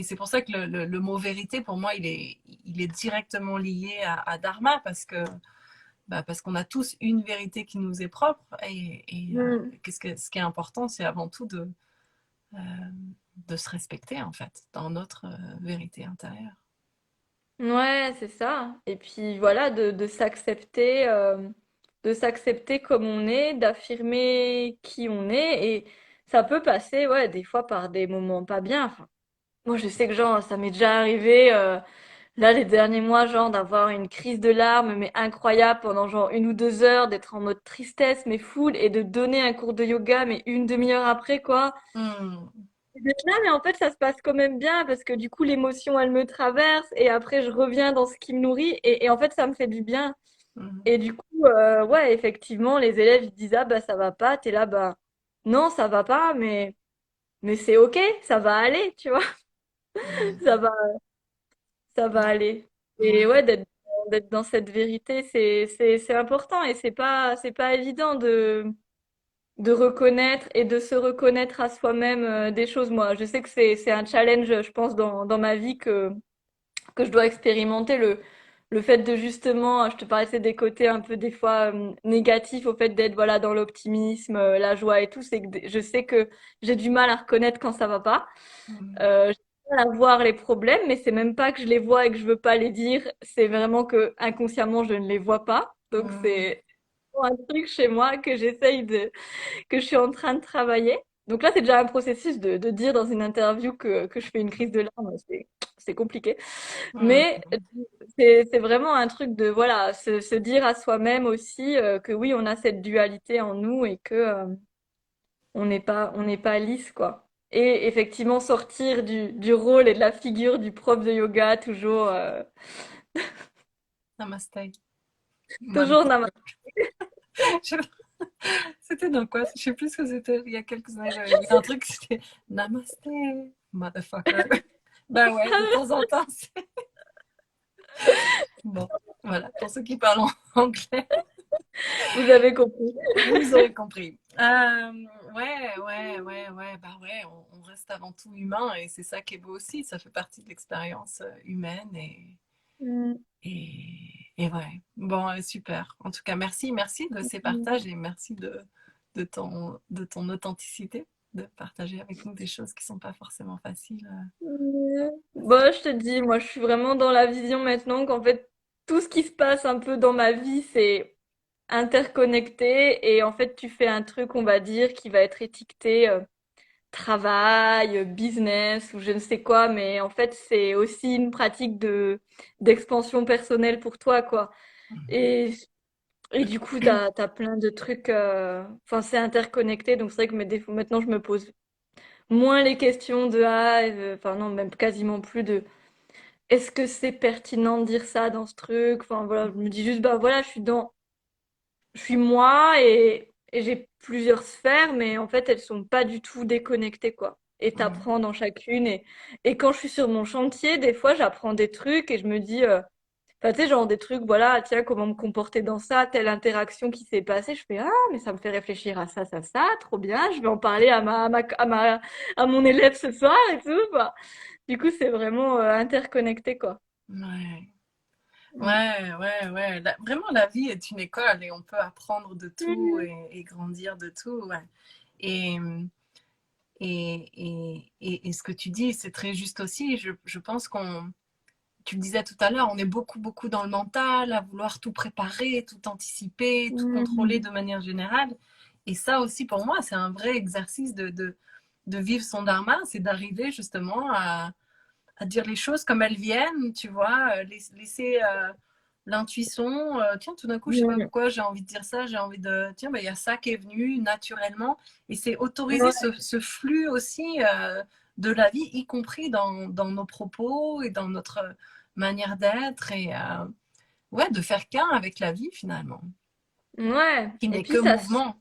c'est pour ça que le mot vérité, pour moi, il est directement lié à Dharma, parce qu'on a tous une vérité qui nous est propre. Mm. Ce qui est important, c'est avant tout euh, de se respecter, en fait, dans notre vérité intérieure. Ouais, c'est ça. Et puis voilà, de s'accepter comme on est, d'affirmer qui on est. Et ça peut passer, ouais, des fois par des moments pas bien. Enfin, moi, je sais que genre, ça m'est déjà arrivé, là, les derniers mois, genre, d'avoir une crise de larmes, mais incroyable, pendant genre 1 ou 2 heures, d'être en mode tristesse, mais full, et de donner un cours de yoga, mais une demi-heure après, quoi. Mmh. Non, mais en fait, ça se passe quand même bien parce que du coup, l'émotion, elle me traverse et après, je reviens dans ce qui me nourrit et en fait, ça me fait du bien. Mmh. Et du coup, ouais, effectivement, les élèves, ils disent, ah bah, ça va pas. T'es là, bah, non, ça va pas, mais c'est OK, ça va aller, tu vois, ça va, ça va aller. Et Ouais. ouais, d'être dans cette vérité, c'est important et c'est pas évident de reconnaître et de se reconnaître à soi-même des choses. Moi, je sais que c'est un challenge, je pense, dans ma vie que je dois expérimenter le fait de justement, je te parlais des côtés un peu des fois négatifs au fait d'être voilà dans l'optimisme, la joie et tout, c'est que je sais que j'ai du mal à reconnaître quand ça va pas. Mmh. J'ai du mal à voir les problèmes, mais c'est même pas que je les vois et que je veux pas les dire, c'est vraiment que inconsciemment je ne les vois pas. Donc Mmh. c'est un truc chez moi que je suis en train de travailler. Donc là, c'est déjà un processus de dire dans une interview que je fais une crise de larmes. C'est compliqué. Mais Mmh. c'est vraiment un truc de, voilà, se dire à soi-même aussi que oui, on a cette dualité en nous et que on n'est pas lisse, quoi. Et effectivement, sortir du rôle et de la figure du prof de yoga, toujours, Namaste. toujours Namaste. nama. C'était dans quoi? Je sais plus ce que c'était. Il y a quelques années, j'avais vu un truc, c'était Namaste, motherfucker. Ben ouais, de temps en temps, c'est bon. Voilà, pour ceux qui parlent en anglais, Vous avez compris. vous aurez compris. Ouais. Bah ouais, on reste avant tout humain et c'est ça qui est beau aussi. Ça fait partie de l'expérience humaine Mm. et ouais. Bon, super. En tout cas, merci de ces partages et merci de ton authenticité. de partager avec nous des choses qui sont pas forcément faciles. Bah, je te dis, moi, je suis vraiment dans la vision maintenant qu'en fait, tout ce qui se passe un peu dans ma vie, c'est interconnecté et en fait, tu fais un truc, on va dire, qui va être étiqueté travail, business ou je ne sais quoi, mais en fait, c'est aussi une pratique de d'expansion personnelle pour toi, quoi. Et et du coup, t'as plein de trucs. Enfin, c'est interconnecté, donc c'est vrai que maintenant, je me pose moins les questions de ah, enfin non, même quasiment plus de est-ce que c'est pertinent de dire ça dans ce truc? Enfin voilà, je me dis juste bah voilà, je suis moi et j'ai plusieurs sphères, mais en fait elles sont pas du tout déconnectées quoi. Et Mm. t'apprends dans chacune et quand je suis sur mon chantier, des fois j'apprends des trucs et je me dis enfin, tu sais, genre des trucs, voilà, tiens, comment me comporter dans ça, telle interaction qui s'est passée. Je fais, ah, mais ça me fait réfléchir à ça, trop bien. Je vais en parler à mon élève ce soir et tout. Enfin, du coup, c'est vraiment interconnecté, quoi. Ouais. Mm. Ouais, ouais, ouais. Vraiment, la vie est une école et on peut apprendre de tout Mhm. et grandir de tout. Ouais. Et, et ce que tu dis, c'est très juste aussi. Je pense tu le disais tout à l'heure, on est beaucoup, beaucoup dans le mental, à vouloir tout préparer, tout anticiper, tout contrôler Mhm. de manière générale. Et ça aussi, pour moi, c'est un vrai exercice de vivre son dharma, c'est d'arriver justement à dire les choses comme elles viennent, tu vois, laisser l'intuition, tiens, tout d'un coup, je sais pas Mhm. pourquoi j'ai envie de dire ça, j'ai envie de, tiens, il y a ça qui est venu naturellement, et c'est autoriser Ouais. ce flux aussi de la vie, y compris dans nos propos et dans notre manière d'être, et ouais, de faire qu'un avec la vie finalement, Ouais. qui Et n'est puis que mouvement.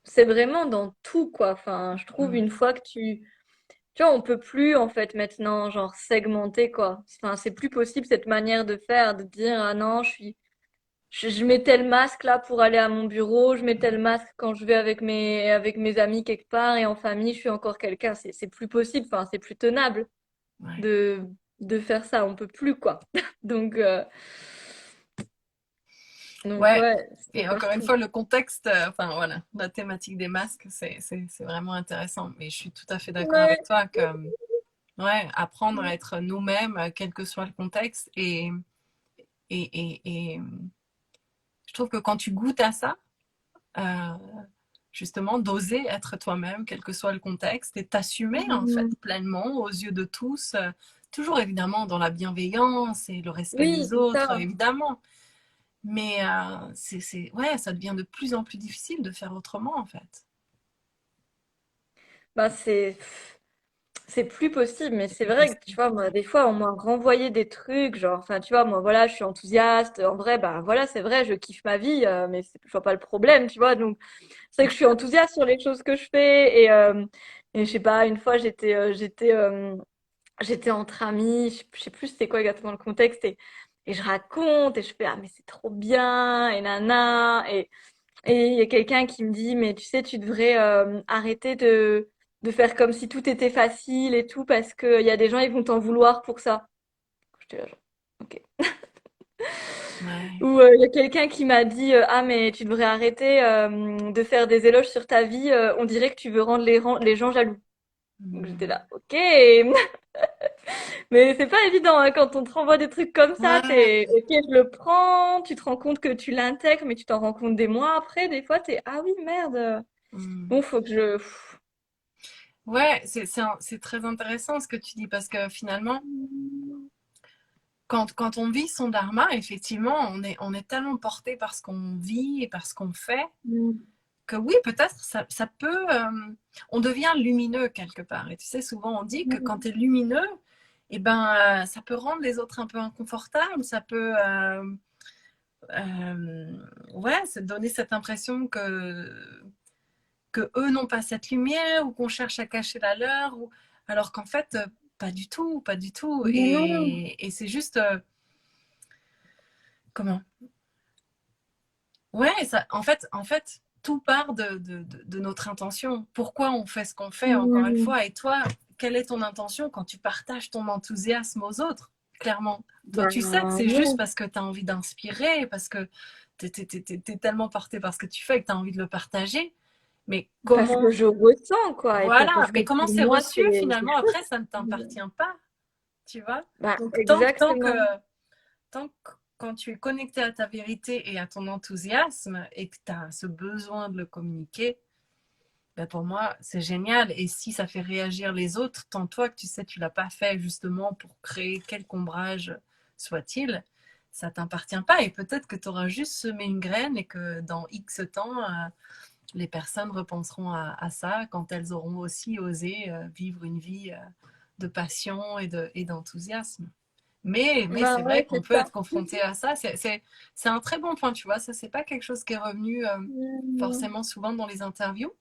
c'est vraiment dans tout, quoi. Enfin, je trouve Mm. une fois que tu vois, on peut plus, en fait, maintenant, genre, segmenter, quoi. Enfin, c'est plus possible cette manière de faire, de dire, ah non, je mets tel masque là pour aller à mon bureau, je mets tel masque quand je vais avec mes amis quelque part et en famille, je suis encore quelqu'un. C'est plus possible, enfin, c'est plus tenable Ouais. de, de faire ça. On peut plus, quoi. Donc, euh, donc Ouais, ouais, c'est et encore une partout. fois, le contexte, enfin voilà, la thématique des masques, c'est vraiment intéressant. Mais je suis tout à fait d'accord avec Ouais. toi que, ouais, apprendre à être nous-mêmes, quel que soit le contexte. Et je trouve que quand tu goûtes à ça, euh, justement, d'oser être toi-même, quel que soit le contexte, et t'assumer en fait Mhm. pleinement aux yeux de tous, toujours évidemment dans la bienveillance et le respect Oui, des c'est autres, ça. évidemment. Mais ouais, ça devient de plus en plus difficile de faire autrement, en fait. Bah, c'est plus possible, mais C'est c'est plus vrai que, tu possible. vois, moi, des fois, on m'a renvoyé des trucs, genre, enfin, tu vois, moi, voilà, je suis enthousiaste. En vrai, bah, voilà, c'est vrai, je kiffe ma vie, mais je vois pas le problème, tu vois. Donc, c'est que je suis enthousiaste sur les choses que je fais. Et je sais pas, une fois, j'étais entre amis, je sais plus c'était quoi exactement le contexte, et je raconte, et je fais, ah, mais c'est trop bien, et nana. Et il y a quelqu'un qui me dit, mais tu sais, tu devrais arrêter de faire comme si tout était facile et tout, parce qu'il y a des gens, ils vont t'en vouloir pour ça. J'étais là, genre, ok. Ouais. Ou il y a quelqu'un qui m'a dit, ah, mais tu devrais arrêter de faire des éloges sur ta vie, on dirait que tu veux rendre les gens jaloux. Donc j'étais Hmm. là, ok. Mais c'est pas évident, hein, quand on te renvoie des trucs comme ça, Ouais. t'es, ok, je le prends, tu te rends compte que tu l'intègres, mais tu t'en rends compte des mois après, des fois, t'es, ah oui, merde. Hmm. Bon, faut que je... Ouais, c'est très intéressant ce que tu dis parce que finalement, quand on vit son dharma, effectivement, on est tellement porté par ce qu'on vit et par ce qu'on fait Mm. que oui, peut-être ça peut. On devient lumineux quelque part. Et tu sais, souvent on dit que quand tu es lumineux, eh ben, ça peut rendre les autres un peu inconfortables, ça peut. Euh, ouais, c'est donner cette impression que eux n'ont pas cette lumière ou qu'on cherche à cacher la leur, alors qu'en fait, pas du tout, pas du tout. Mais non. Et c'est juste, comment? Ouais, ça, en fait, tout part de notre intention. Pourquoi on fait ce qu'on fait, encore une Mm. fois? Et toi, quelle est ton intention quand tu partages ton enthousiasme aux autres? Clairement, toi, Ben tu sais que c'est juste non. parce que tu as envie d'inspirer, parce que tu es, tellement porté par ce que tu fais que tu as envie de le partager. Mais Parce que comment, je ressens, quoi. Et voilà, parce que mais comment pour c'est moi, reçu, c'est finalement, chaud. après, ça ne t'appartient pas, tu vois? Bah, Donc, exactement. tant que quand tu es connecté à ta vérité et à ton enthousiasme et que tu as ce besoin de le communiquer, ben pour moi, c'est génial. Et si ça fait réagir les autres, tant toi que tu sais, tu l'as pas fait justement pour créer quelque ombrage soit-il, ça t'appartient pas. Et peut-être que tu auras juste semé une graine et que dans X temps, les personnes repenseront à ça quand elles auront aussi osé vivre une vie de passion et d'enthousiasme. Mais Bah c'est vrai ouais, qu'on c'est peut ça. être confronté à ça. C'est un très bon point, tu vois. Ça, c'est pas quelque chose qui est revenu Mm. forcément souvent dans les interviews.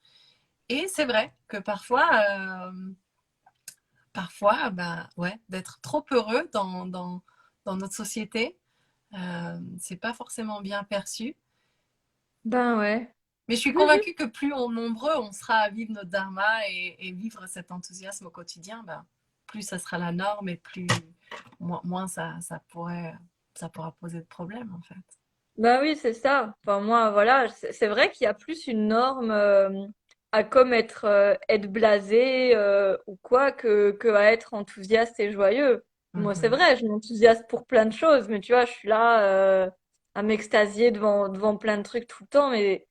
Et c'est vrai que parfois, bah, ouais, d'être trop heureux dans notre société, c'est pas forcément bien perçu. Ben ouais. Mais je suis convaincue que plus on nombreux on sera à vivre notre dharma et vivre cet enthousiasme au quotidien, bah, plus ça sera la norme et plus moins ça pourra poser de problèmes en fait. Bah oui, c'est ça. Enfin, moi, voilà, c'est vrai qu'il y a plus une norme à comme être blasé ou quoi que à être enthousiaste et joyeux. Moi, c'est Mhm. vrai, je m'enthousiasme pour plein de choses, mais tu vois, je suis là à m'extasier devant plein de trucs tout le temps, mais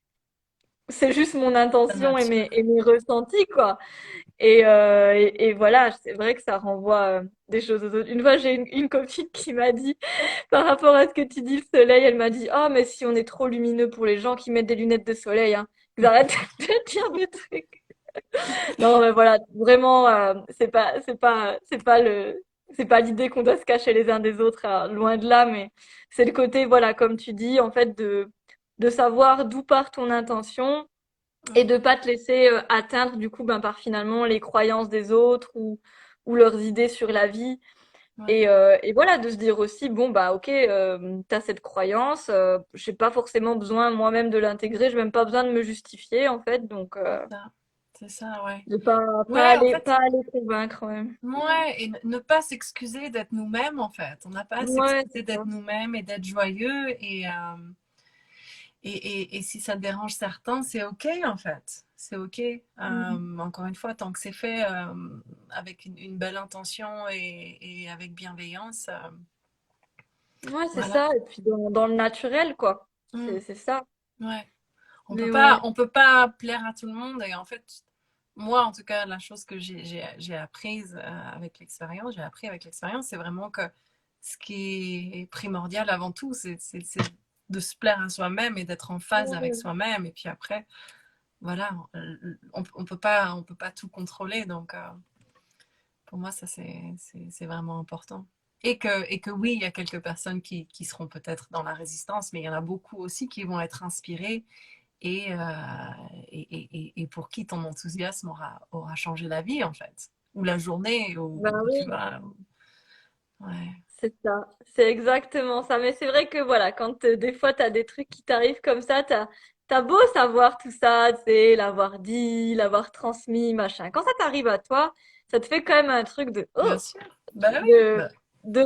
c'est juste mon La intention et nature. et mes ressentis, quoi. Et voilà, c'est vrai que ça renvoie des choses aux autres. Une fois, j'ai une copine qui m'a dit, par rapport à ce que tu dis, le soleil, elle m'a dit, oh, mais si on est trop lumineux pour les gens qui mettent des lunettes de soleil, hein, ils arrêtent de dire des trucs. Non, mais voilà, vraiment, c'est pas l'idée qu'on doit se cacher les uns des autres, loin de là, mais c'est le côté, voilà, comme tu dis, en fait, de savoir d'où part ton intention et Mm. de pas te laisser atteindre du coup ben par finalement les croyances des autres ou leurs idées sur la vie Ouais. et voilà de se dire aussi bon bah ok t'as cette croyance j'ai pas forcément besoin moi-même de l'intégrer j'ai même pas besoin de me justifier en fait donc Ça. C'est ça, ouais. de Ouais, en pas fait, aller convaincre ouais ouais, et ne pas s'excuser d'être nous-mêmes, en fait. On n'a pas à ouais s'excuser c'est d'être ça. nous-mêmes et d'être joyeux. Et si ça dérange certains, c'est OK, en fait. C'est OK. Mhm. Encore une fois, tant que c'est fait avec une belle intention et avec bienveillance, Ouais c'est voilà. ça et puis dans le naturel quoi Mm, c'est ça ouais. mais ouais On peut pas plaire à tout le monde. Et en fait, moi, en tout cas, la chose que j'ai apprise avec l'expérience, j'ai appris avec l'expérience, c'est vraiment que ce qui est primordial avant tout, c'est de se plaire à soi-même et d'être en phase avec ouais, soi-même. Et puis après, voilà, on peut pas tout contrôler. Donc, pour moi, ça, c'est vraiment important. Et que oui, il y a quelques personnes qui seront peut-être dans la résistance, mais il y en a beaucoup aussi qui vont être inspirées et, euh, et pour qui ton enthousiasme aura changé la vie, en fait. Ou la journée, bah ou tu oui. vois. Ouais. C'est ça, c'est exactement ça. Mais c'est vrai que voilà, quand des fois t'as des trucs qui t'arrivent comme ça, t'as beau savoir tout ça, tu sais, l'avoir dit, l'avoir transmis, machin. Quand ça t'arrive à toi, ça te fait quand même un truc de Bien oh, sûr. Bah oui. de Bah, de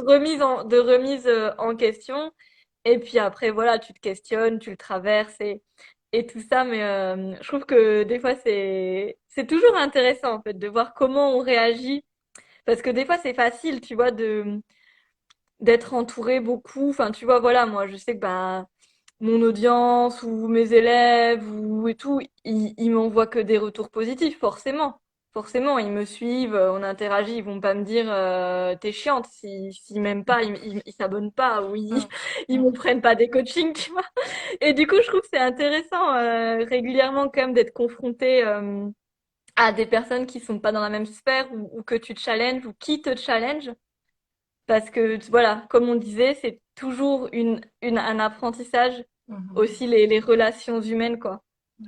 remise en question. Et puis après voilà, tu te questionnes, tu le traverses et tout ça. Mais je trouve que des fois c'est toujours intéressant en fait de voir comment on réagit parce que des fois c'est facile, tu vois, de d'être entouré beaucoup. Enfin, tu vois, voilà, moi, je sais que bah, mon audience ou mes élèves ou et tout, ils m'envoient que des retours positifs, forcément. Forcément, ils me suivent, on interagit, ils vont pas me dire t'es chiante. S'ils m'aiment pas, ils s'abonnent pas ou ils, hum, ils hum, me prennent pas des coachings, tu vois. Et du coup, je trouve que c'est intéressant régulièrement quand même d'être confronté à des personnes qui sont pas dans la même sphère ou que tu challenges ou qui te challenge. Parce que voilà, comme on disait, c'est toujours un apprentissage, hum. aussi les relations humaines, quoi. Ouais.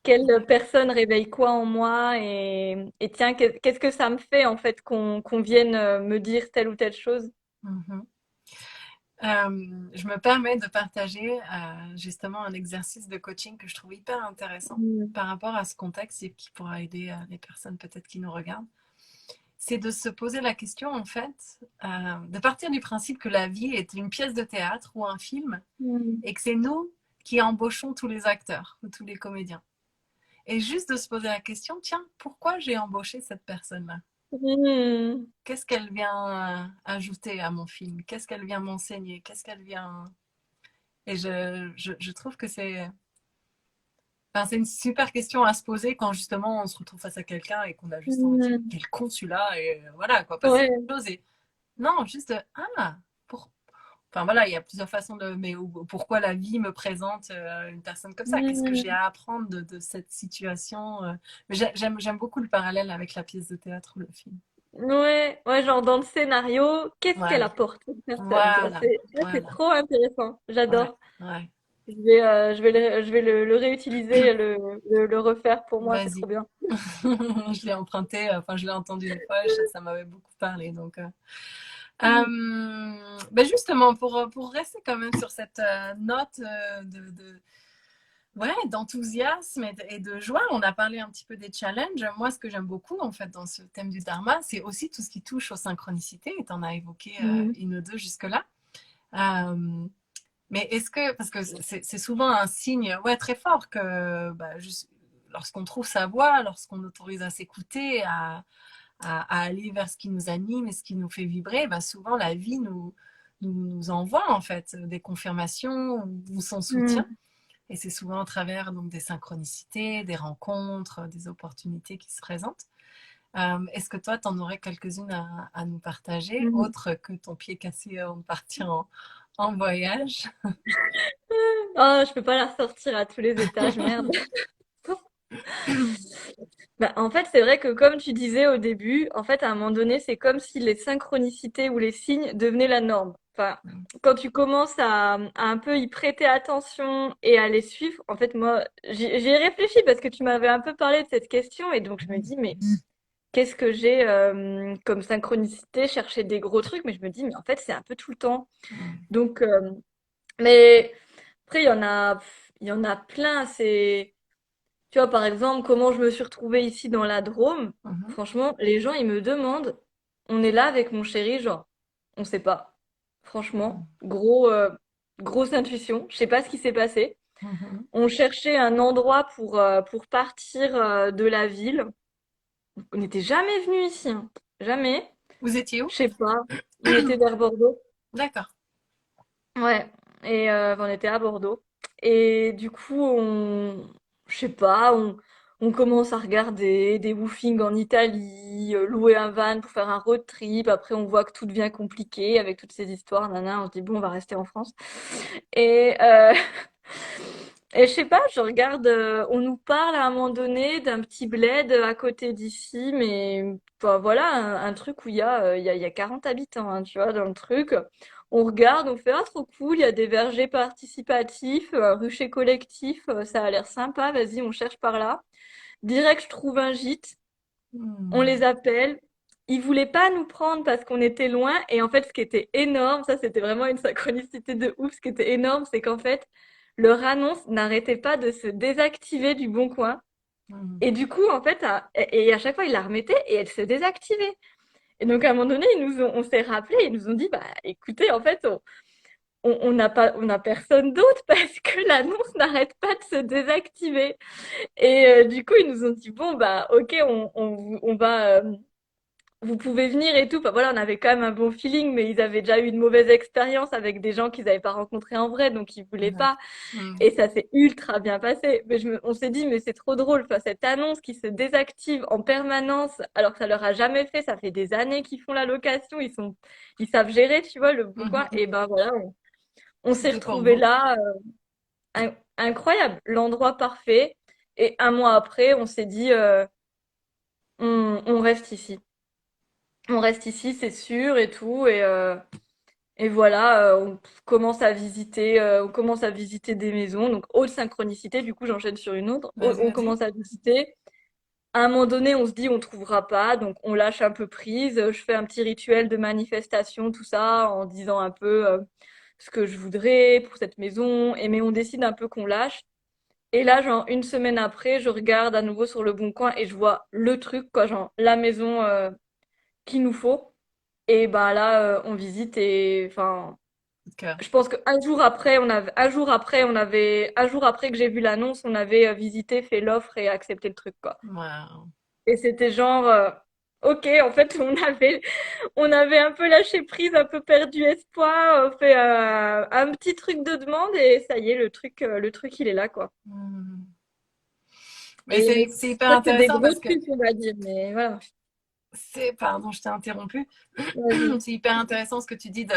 Quelle personne réveille quoi en moi et tiens, qu'est-ce que ça me fait en fait qu'on vienne me dire telle ou telle chose? Mhm. Je me permets de partager justement un exercice de coaching que je trouve hyper intéressant Mm. par rapport à ce contexte et qui pourra aider les personnes peut-être qui nous regardent. C'est de se poser la question, en fait, de partir du principe que la vie est une pièce de théâtre ou un film Mm. et que c'est nous qui embauchons tous les acteurs ou tous les comédiens. Et juste de se poser la question, tiens, pourquoi j'ai embauché cette personne-là? Hmm. Qu'est-ce qu'elle vient ajouter à mon film? Qu'est-ce qu'elle vient m'enseigner? Qu'est-ce qu'elle vient... Et je trouve que enfin, c'est une super question à se poser quand justement on se retrouve face à quelqu'un et qu'on a juste envie de dire Hmm. quel con celui-là et voilà quoi, passer Ouais. à autre chose. Et non, juste ah, pour... Enfin voilà, il y a plusieurs façons de... Mais pourquoi la vie me présente une personne comme ça? Qu'est-ce que j'ai Hmm. à apprendre de cette situation? Mais j'aime beaucoup le parallèle avec la pièce de théâtre ou le film. Ouais, ouais, genre dans le scénario, qu'est-ce qu'elle Voilà, apporte, cette personne? voilà, Ça, c'est voilà. trop intéressant. Ouais, J'adore. ouais. Je vais le réutiliser, le refaire pour moi, c'est trop Vas-y. bien. Je l'ai emprunté, enfin je l'ai entendu une fois, ça m'avait beaucoup parlé. Donc, Mm. ben justement, pour rester quand même sur cette note ouais, d'enthousiasme et de joie, on a parlé un petit peu des challenges. Moi, ce que j'aime beaucoup en fait dans ce thème du dharma, c'est aussi tout ce qui touche aux synchronicités. Et tu en as évoqué Mm. une ou deux jusque-là. Euh, mais est-ce que, parce que c'est souvent un signe ouais, très fort que bah, lorsqu'on trouve sa voie, lorsqu'on autorise à s'écouter, à aller vers ce qui nous anime et ce qui nous fait vibrer, bah, souvent la vie nous envoie en fait des confirmations ou son soutien. Mm. Et c'est souvent à travers donc, des synchronicités, des rencontres, des opportunités qui se présentent. Est-ce que toi, tu en aurais quelques-unes à nous partager, Mm. autre que ton pied cassé avant de partir en voyage? Oh, je peux pas la ressortir à tous les étages, merde. Bah, en fait, c'est vrai que comme tu disais au début, en fait, à un moment donné, c'est comme si les synchronicités ou les signes devenaient la norme. Enfin, quand tu commences à un peu y prêter attention et à les suivre, en fait, moi, j'y ai réfléchi parce que tu m'avais un peu parlé de cette question et donc je me dis, mais qu'est-ce que j'ai comme synchronicité, chercher des gros trucs, mais je me dis, mais en fait, c'est un peu tout le temps. Donc, mais après, il y en a plein. Tu vois, par exemple, comment je me suis retrouvée ici dans la Drôme. Franchement, les gens, ils me demandent, on est là avec mon chéri, genre, on sait pas. Franchement, grosse intuition. Je sais pas ce qui s'est passé. On cherchait un endroit pour partir de la ville. On n'était jamais venu ici, hein. Jamais. Vous étiez où? Je sais pas. On était vers Bordeaux. D'accord. Ouais. Et enfin, on était à Bordeaux. Et du coup, je sais pas, on commence à regarder des woofings en Italie, louer un van pour faire un road trip. Après, on voit que tout devient compliqué avec toutes ces histoires. Nana, on se dit bon, on va rester en France. Et et je sais pas, je regarde, on nous parle à un moment donné d'un petit bled à côté d'ici, mais enfin, voilà, un truc où il y a 40 habitants, hein, tu vois, dans le truc. On regarde, on fait, ah, trop cool, il y a des vergers participatifs, un rucher collectif, ça a l'air sympa, vas-y, on cherche par là. Direct, je trouve un gîte, on les appelle. Ils voulaient pas nous prendre parce qu'on était loin, et en fait, ce qui était énorme, ça c'était vraiment une synchronicité de ouf, ce qui était énorme, c'est qu'en fait, leur annonce n'arrêtait pas de se désactiver du Bon Coin. Et du coup, en fait, et à chaque fois, ils la remettaient et elle se désactivait. Et donc, à un moment donné, on s'est rappelé, ils nous ont dit, bah, écoutez, en fait, on n'a pas, on n'a personne d'autre parce que l'annonce n'arrête pas de se désactiver. Et du coup, ils nous ont dit, bon, bah, ok, on va, vous pouvez venir et tout. Enfin, voilà, on avait quand même un bon feeling, mais ils avaient déjà eu une mauvaise expérience avec des gens qu'ils n'avaient pas rencontrés en vrai, donc ils voulaient D'accord. pas. Et ça s'est ultra bien passé. Mais on s'est dit, mais c'est trop drôle, enfin, cette annonce qui se désactive en permanence, alors que ça leur a jamais fait. Ça fait des années qu'ils font la location, ils savent gérer, tu vois, le bon coin. Et ben voilà, on s'est C'était pour retrouvés vous. là, incroyable, l'endroit parfait. Et un mois après, on s'est dit, on reste ici. On reste ici, c'est sûr et tout. Et voilà, on commence à visiter des maisons. Donc, haute synchronicité, du coup, j'enchaîne sur une autre. Vas-y, On vas-y. commence à visiter. À un moment donné, on se dit, on trouvera pas. Donc, on lâche un peu prise. Je fais un petit rituel de manifestation, tout ça, en disant un peu ce que je voudrais pour cette maison. Mais on décide un peu qu'on lâche. Et là, genre, une semaine après, je regarde à nouveau sur le Bon Coin et je vois le truc, quoi, genre, la maison qu'il nous faut. Et bah là, on visite et enfin, je pense qu'un jour après, un jour après que j'ai vu l'annonce, on avait visité, fait l'offre et accepté le truc, quoi. Wow. Et c'était genre, ok, en fait, on avait un peu lâché prise, un peu perdu espoir, fait un petit truc de demande et ça y est, le truc, il est là, quoi. Hmm. Mais Et c'est hyper ça, c'est des intéressant gros parce que trucs, on va dire, mais voilà. pardon, je t'ai interrompu. Vas-y. C'est hyper intéressant ce que tu dis de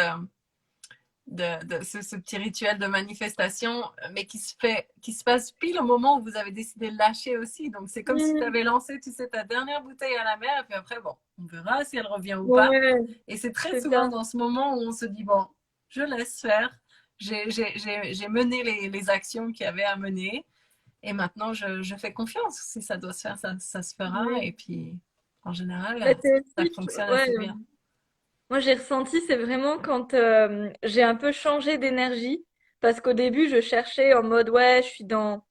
ce petit rituel de manifestation, mais qui se passe pile au moment où vous avez décidé de lâcher aussi. Donc, c'est comme si tu Mm, avais lancé, tu sais, ta dernière bouteille à la mer, et puis après, bon, on verra si elle revient ou pas. ouais, Et c'est très c'est souvent ça. dans ce moment où on se dit, bon, je laisse faire. J'ai mené les actions qu'il y avait à mener, et maintenant, je fais confiance. Si ça doit se faire, ça se fera. Et Ouais. puis, en général, Mais c'est ça aussi, fonctionne ouais, assez bien. moi j'ai ressenti, c'est vraiment quand j'ai un peu changé d'énergie, parce qu'au début je cherchais en mode, ouais, je suis dans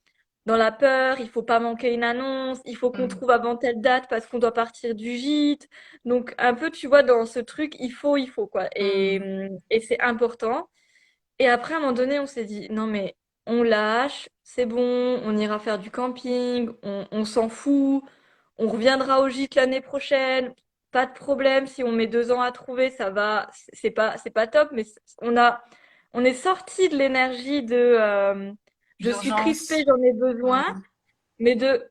la peur, il faut pas manquer une annonce, il faut qu'on Mm, trouve avant telle date parce qu'on doit partir du gîte. Donc un peu, tu vois, dans ce truc, il faut, quoi. mm. Et c'est important. Et après, à un moment donné, on s'est dit, non mais on lâche, c'est bon, on ira faire du camping, on s'en fout, on reviendra au gîte l'année prochaine, pas de problème, si on met 2 ans à trouver, ça va, c'est pas top, mais on est sorti de l'énergie de je suis crispée, D'urgence. j'en ai besoin, Mm. mais de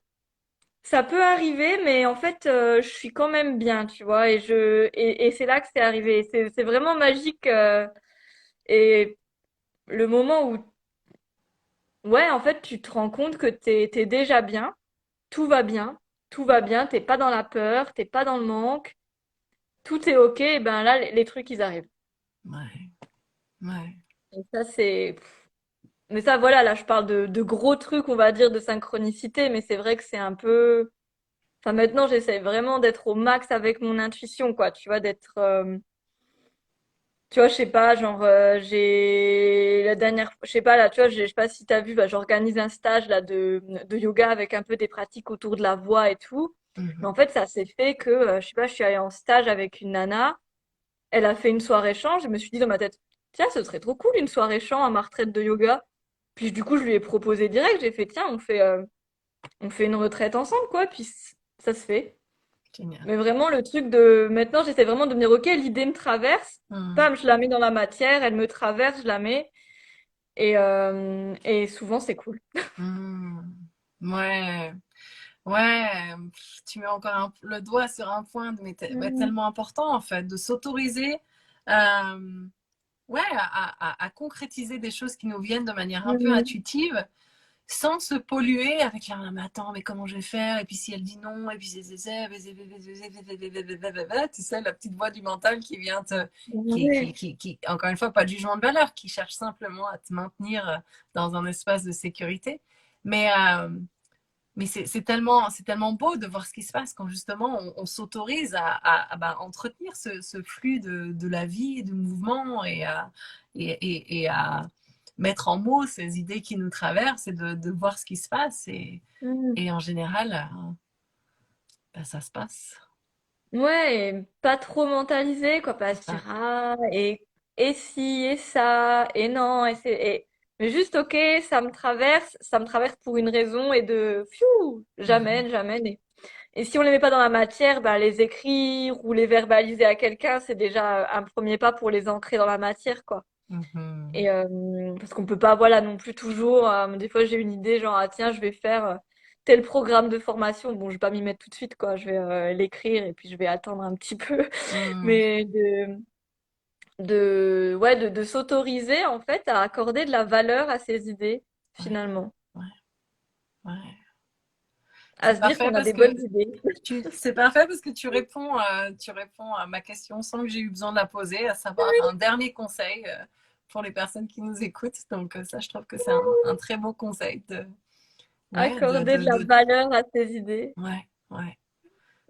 ça peut arriver, mais en fait, je suis quand même bien, tu vois, et c'est là que c'est arrivé. C'est vraiment magique, et le moment où ouais, en fait, tu te rends compte que t'es déjà bien, tout va bien, tout va bien, t'es pas dans la peur, t'es pas dans le manque, tout est ok, et ben là, les trucs, ils arrivent. Ouais, ouais. Et ça, c'est... Mais ça, voilà, là, je parle de gros trucs, on va dire, de synchronicité, mais c'est vrai que c'est un peu... Enfin, maintenant, j'essaie vraiment d'être au max avec mon intuition, quoi, tu vois, d'être... Tu vois, je sais pas, genre, j'ai la dernière, je sais pas là, tu vois, je sais pas si t'as vu, bah, j'organise un stage là de yoga avec un peu des pratiques autour de la voix et tout. Mais Mhm. en fait, ça s'est fait que, je sais pas, je suis allée en stage avec une nana, elle a fait une soirée chant, je me suis dit dans ma tête, tiens, ce serait trop cool une soirée chant à ma retraite de yoga. Puis du coup, je lui ai proposé direct, j'ai fait, tiens, on fait une retraite ensemble, quoi, puis ça se fait. Génial. Mais vraiment, le truc de... Maintenant, j'essaie vraiment de me dire, ok, l'idée me traverse. Mhm. Bam, je la mets dans la matière, elle me traverse, je la mets. Et souvent, c'est cool. Mhm. Ouais, ouais, tu mets encore le doigt sur un point mais Mhm. tellement important en fait, de s'autoriser euh, ouais, à concrétiser des choses qui nous viennent de manière un peu Mhm. intuitive, sans se polluer avec la mais attends, mais comment je vais faire? Et puis si elle dit non, et puis tu sais, la petite voix du mental qui vient Ouais. encore une fois, pas de jugement de valeur, qui cherche simplement à te maintenir dans un espace de sécurité. Mais, mais c'est tellement beau de voir ce qui se passe quand justement on s'autorise bah, entretenir ce flux de la vie et du mouvement et à mettre en mots ces idées qui nous traversent et de voir ce qui se passe. Mhm. Et en général, bah, ça se passe. Ouais, et pas trop mentalisé, quoi, pas C'est se dire, ça. ah, et si, et ça, et non, mais juste, ok, ça me traverse pour une raison, et fiou, Mhm. j'amène, et si on les met pas dans la matière, bah, les écrire ou les verbaliser à quelqu'un, c'est déjà un premier pas pour les ancrer dans la matière, quoi. Mhm. Et parce qu'on peut pas, voilà, non plus toujours. Des fois, j'ai une idée, genre, ah, tiens, je vais faire tel programme de formation. Bon, je vais pas m'y mettre tout de suite, quoi. Je vais l'écrire et puis je vais attendre un petit peu. Mhm. Mais ouais, de s'autoriser, en fait, à accorder de la valeur à ses idées, Ouais, finalement. ouais, ouais. À C'est se dire parfait qu'on a parce des que bonnes idées. c'est parfait parce que tu réponds à ma question sans que j'ai eu besoin de la poser, à savoir un dernier conseil pour les personnes qui nous écoutent. Donc ça, je trouve que c'est un très beau conseil ouais, Accorder de la valeur à ses idées. ouais, ouais,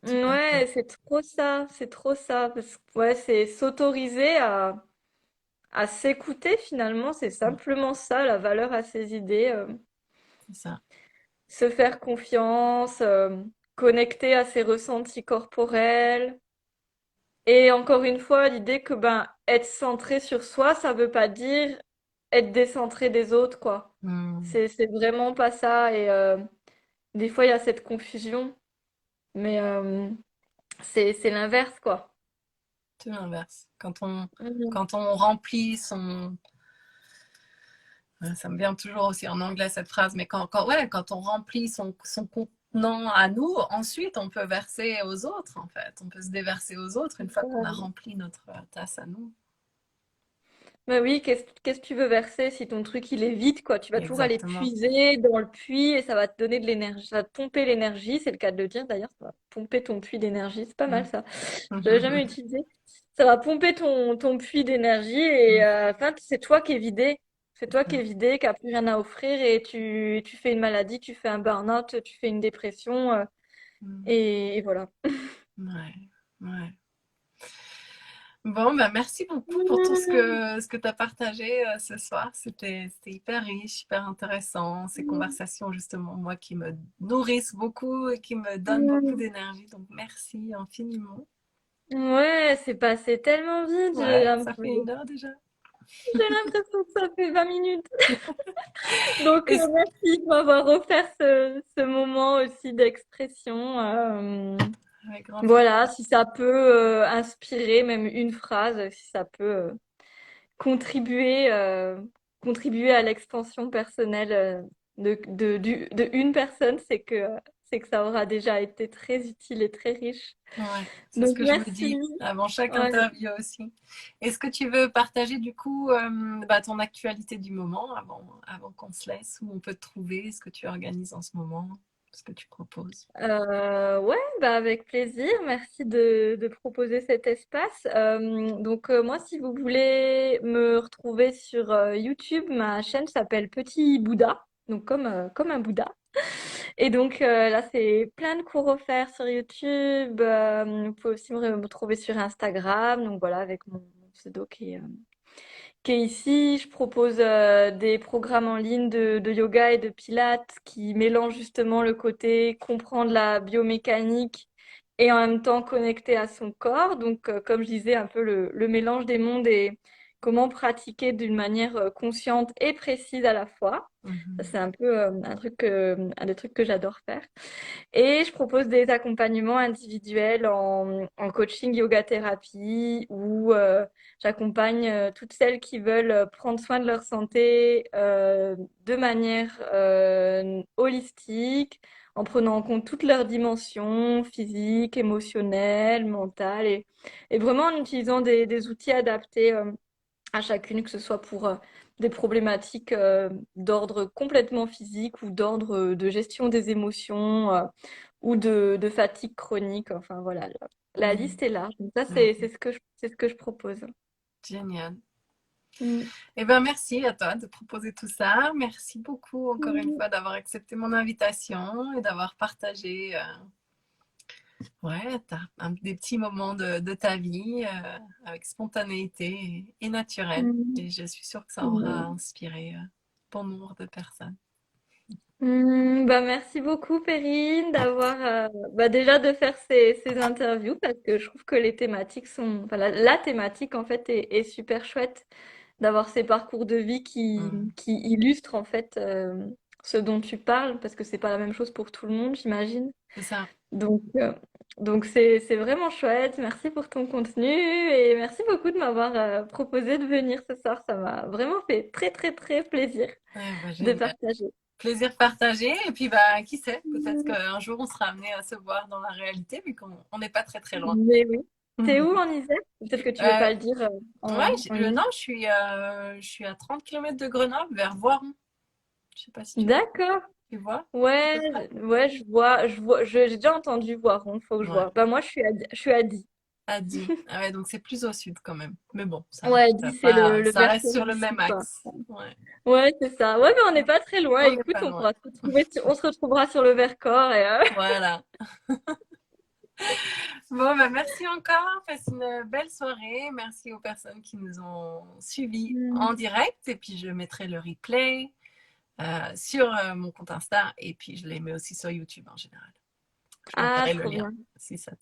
tout à fait. Ouais, c'est trop ça. Parce que, ouais, c'est s'autoriser à s'écouter finalement, c'est Mm, simplement ça, la valeur à ses idées. c'est ça. Se faire confiance, connecter à ses ressentis corporels. Et encore une fois, l'idée que ben être centré sur soi, ça veut pas dire être décentré des autres, quoi. Hmm. C'est vraiment pas ça. Et des fois, il y a cette confusion, mais c'est l'inverse, quoi. Tout l'inverse. Mhm. Quand on remplit son... Ça me vient toujours aussi en anglais cette phrase, mais ouais, quand on remplit son contenant à nous, ensuite on peut verser aux autres, en fait. On peut se déverser aux autres une fois qu'on a rempli notre tasse à nous. Bah oui, qu'est-ce que tu veux verser si ton truc il est vide, quoi? Tu vas toujours aller Exactement. puiser dans le puits et ça va te donner de l'énergie, ça va te pomper l'énergie, c'est le cas de le dire d'ailleurs, ça va pomper ton puits d'énergie, c'est pas mal Mm. ça. Je l'avais jamais utilisé. Ça va pomper ton puits d'énergie et enfin, c'est toi qui es vidé. C'est toi qui es vidé, qui a plus rien à offrir et tu fais une maladie, tu fais un burn-out, tu fais une dépression Mm. et voilà. Ouais, ouais. Bon, bah merci beaucoup pour tout ce que tu as partagé ce soir. C'était hyper riche, hyper intéressant. Ces conversations, justement, moi, qui me nourrissent beaucoup et qui me donnent beaucoup d'énergie. Donc, merci infiniment. Ouais, c'est passé tellement vite, Ouais, ça fait 1 heure déjà. j'ai l'impression que ça fait 20 minutes. Donc, Est-ce- merci de m'avoir offert ce moment aussi d'expression. Avec grand Voilà, plaisir. si ça peut inspirer même une phrase, si ça peut contribuer, contribuer à l'expansion personnelle de une personne, c'est que ça aura déjà été très utile et très riche. Ouais, c'est ce Donc, que je me merci. dis avant chaque Ouais. interview aussi. Est-ce que tu veux partager du coup bah, ton actualité du moment avant qu'on se laisse, où on peut te trouver, ce que tu organises en ce moment, ce que tu proposes? Ouais, bah avec plaisir. Merci de proposer cet espace. Donc moi, si vous voulez me retrouver sur YouTube, ma chaîne s'appelle Petit Bouddha, donc comme un Bouddha. Et donc là, c'est plein de cours offerts sur YouTube. Vous pouvez aussi me trouver sur Instagram, donc voilà, avec mon pseudo qui est ici. Je propose des programmes en ligne de yoga et de pilates qui mélangent justement le côté comprendre la biomécanique et en même temps connecter à son corps. Donc, comme je disais, un peu le mélange des mondes et comment pratiquer d'une manière consciente et précise à la fois. Ça, Mhm. c'est un peu un des trucs que j'adore faire. Et je propose des accompagnements individuels en coaching yoga thérapie où j'accompagne toutes celles qui veulent prendre soin de leur santé de manière holistique, en prenant en compte toutes leurs dimensions physiques, émotionnelles, mentales et vraiment en utilisant des outils adaptés à chacune, que ce soit pour des problématiques d'ordre complètement physique ou d'ordre de gestion des émotions ou de fatigue chronique. Enfin voilà, la Mhm. liste est large. Donc ça, Ok, c'est ce que je propose. génial. Mm. Eh bien, merci à toi de proposer tout ça. Merci beaucoup encore une Mm. fois d'avoir accepté mon invitation et d'avoir partagé ouais, des petits moments de ta vie avec spontanéité et naturel. Mm. Et je suis sûre que ça aura Mm. inspiré bon nombre de personnes. Bah merci beaucoup Perrine d'avoir bah déjà de faire ces interviews parce que je trouve que les thématiques sont enfin, la thématique en fait est super chouette d'avoir ces parcours de vie Mm. qui illustrent en fait ce dont tu parles parce que c'est pas la même chose pour tout le monde j'imagine C'est ça. donc donc c'est vraiment chouette, merci pour ton contenu et merci beaucoup de m'avoir proposé de venir ce soir, ça m'a vraiment fait très plaisir Ouais, bah, de génial. partager. Plaisir partagé. Et puis, bah, qui sait, peut-être qu'un jour on sera amené à se voir dans la réalité, vu qu'on on n'est pas très loin. Mais oui. T'es où en Isère? Peut-être que tu veux Euh, pas le dire ouais, en Isère. non, je suis à 30 km de Grenoble, vers Voiron. Je sais pas si D'accord. tu vois à peu près. Ouais, j'ai déjà entendu Voiron, faut que je Ouais, vois. Bah moi, je suis à Die. à Die. Ah ouais, donc c'est plus au sud quand même. Mais bon, Ouais, Die, c'est le ça reste Vercors sur le d'ici, même quoi. axe. Ouais, Ouais, c'est ça. Ouais, mais on n'est pas très loin. on n'est Écoute, pas on loin. pourra se retrouver, on se retrouvera sur le Vercors et Voilà. Bon, bah, merci encore. Passe une belle soirée. Merci aux personnes qui nous ont suivis en direct. Et puis, je mettrai le replay sur mon compte Insta. Et puis, je les mets aussi sur YouTube en général. Je Ah, mettrai le trop lien bien. si ça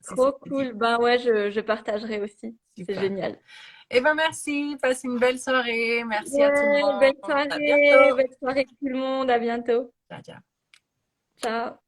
Trop te dit. cool. Ben ouais, je partagerai aussi. C'est Super. génial. Eh ben merci, passe une belle soirée. Merci à tout le Ouais, monde. À belle bientôt. soirée tout le monde. À bientôt. Ciao, ciao. Ciao.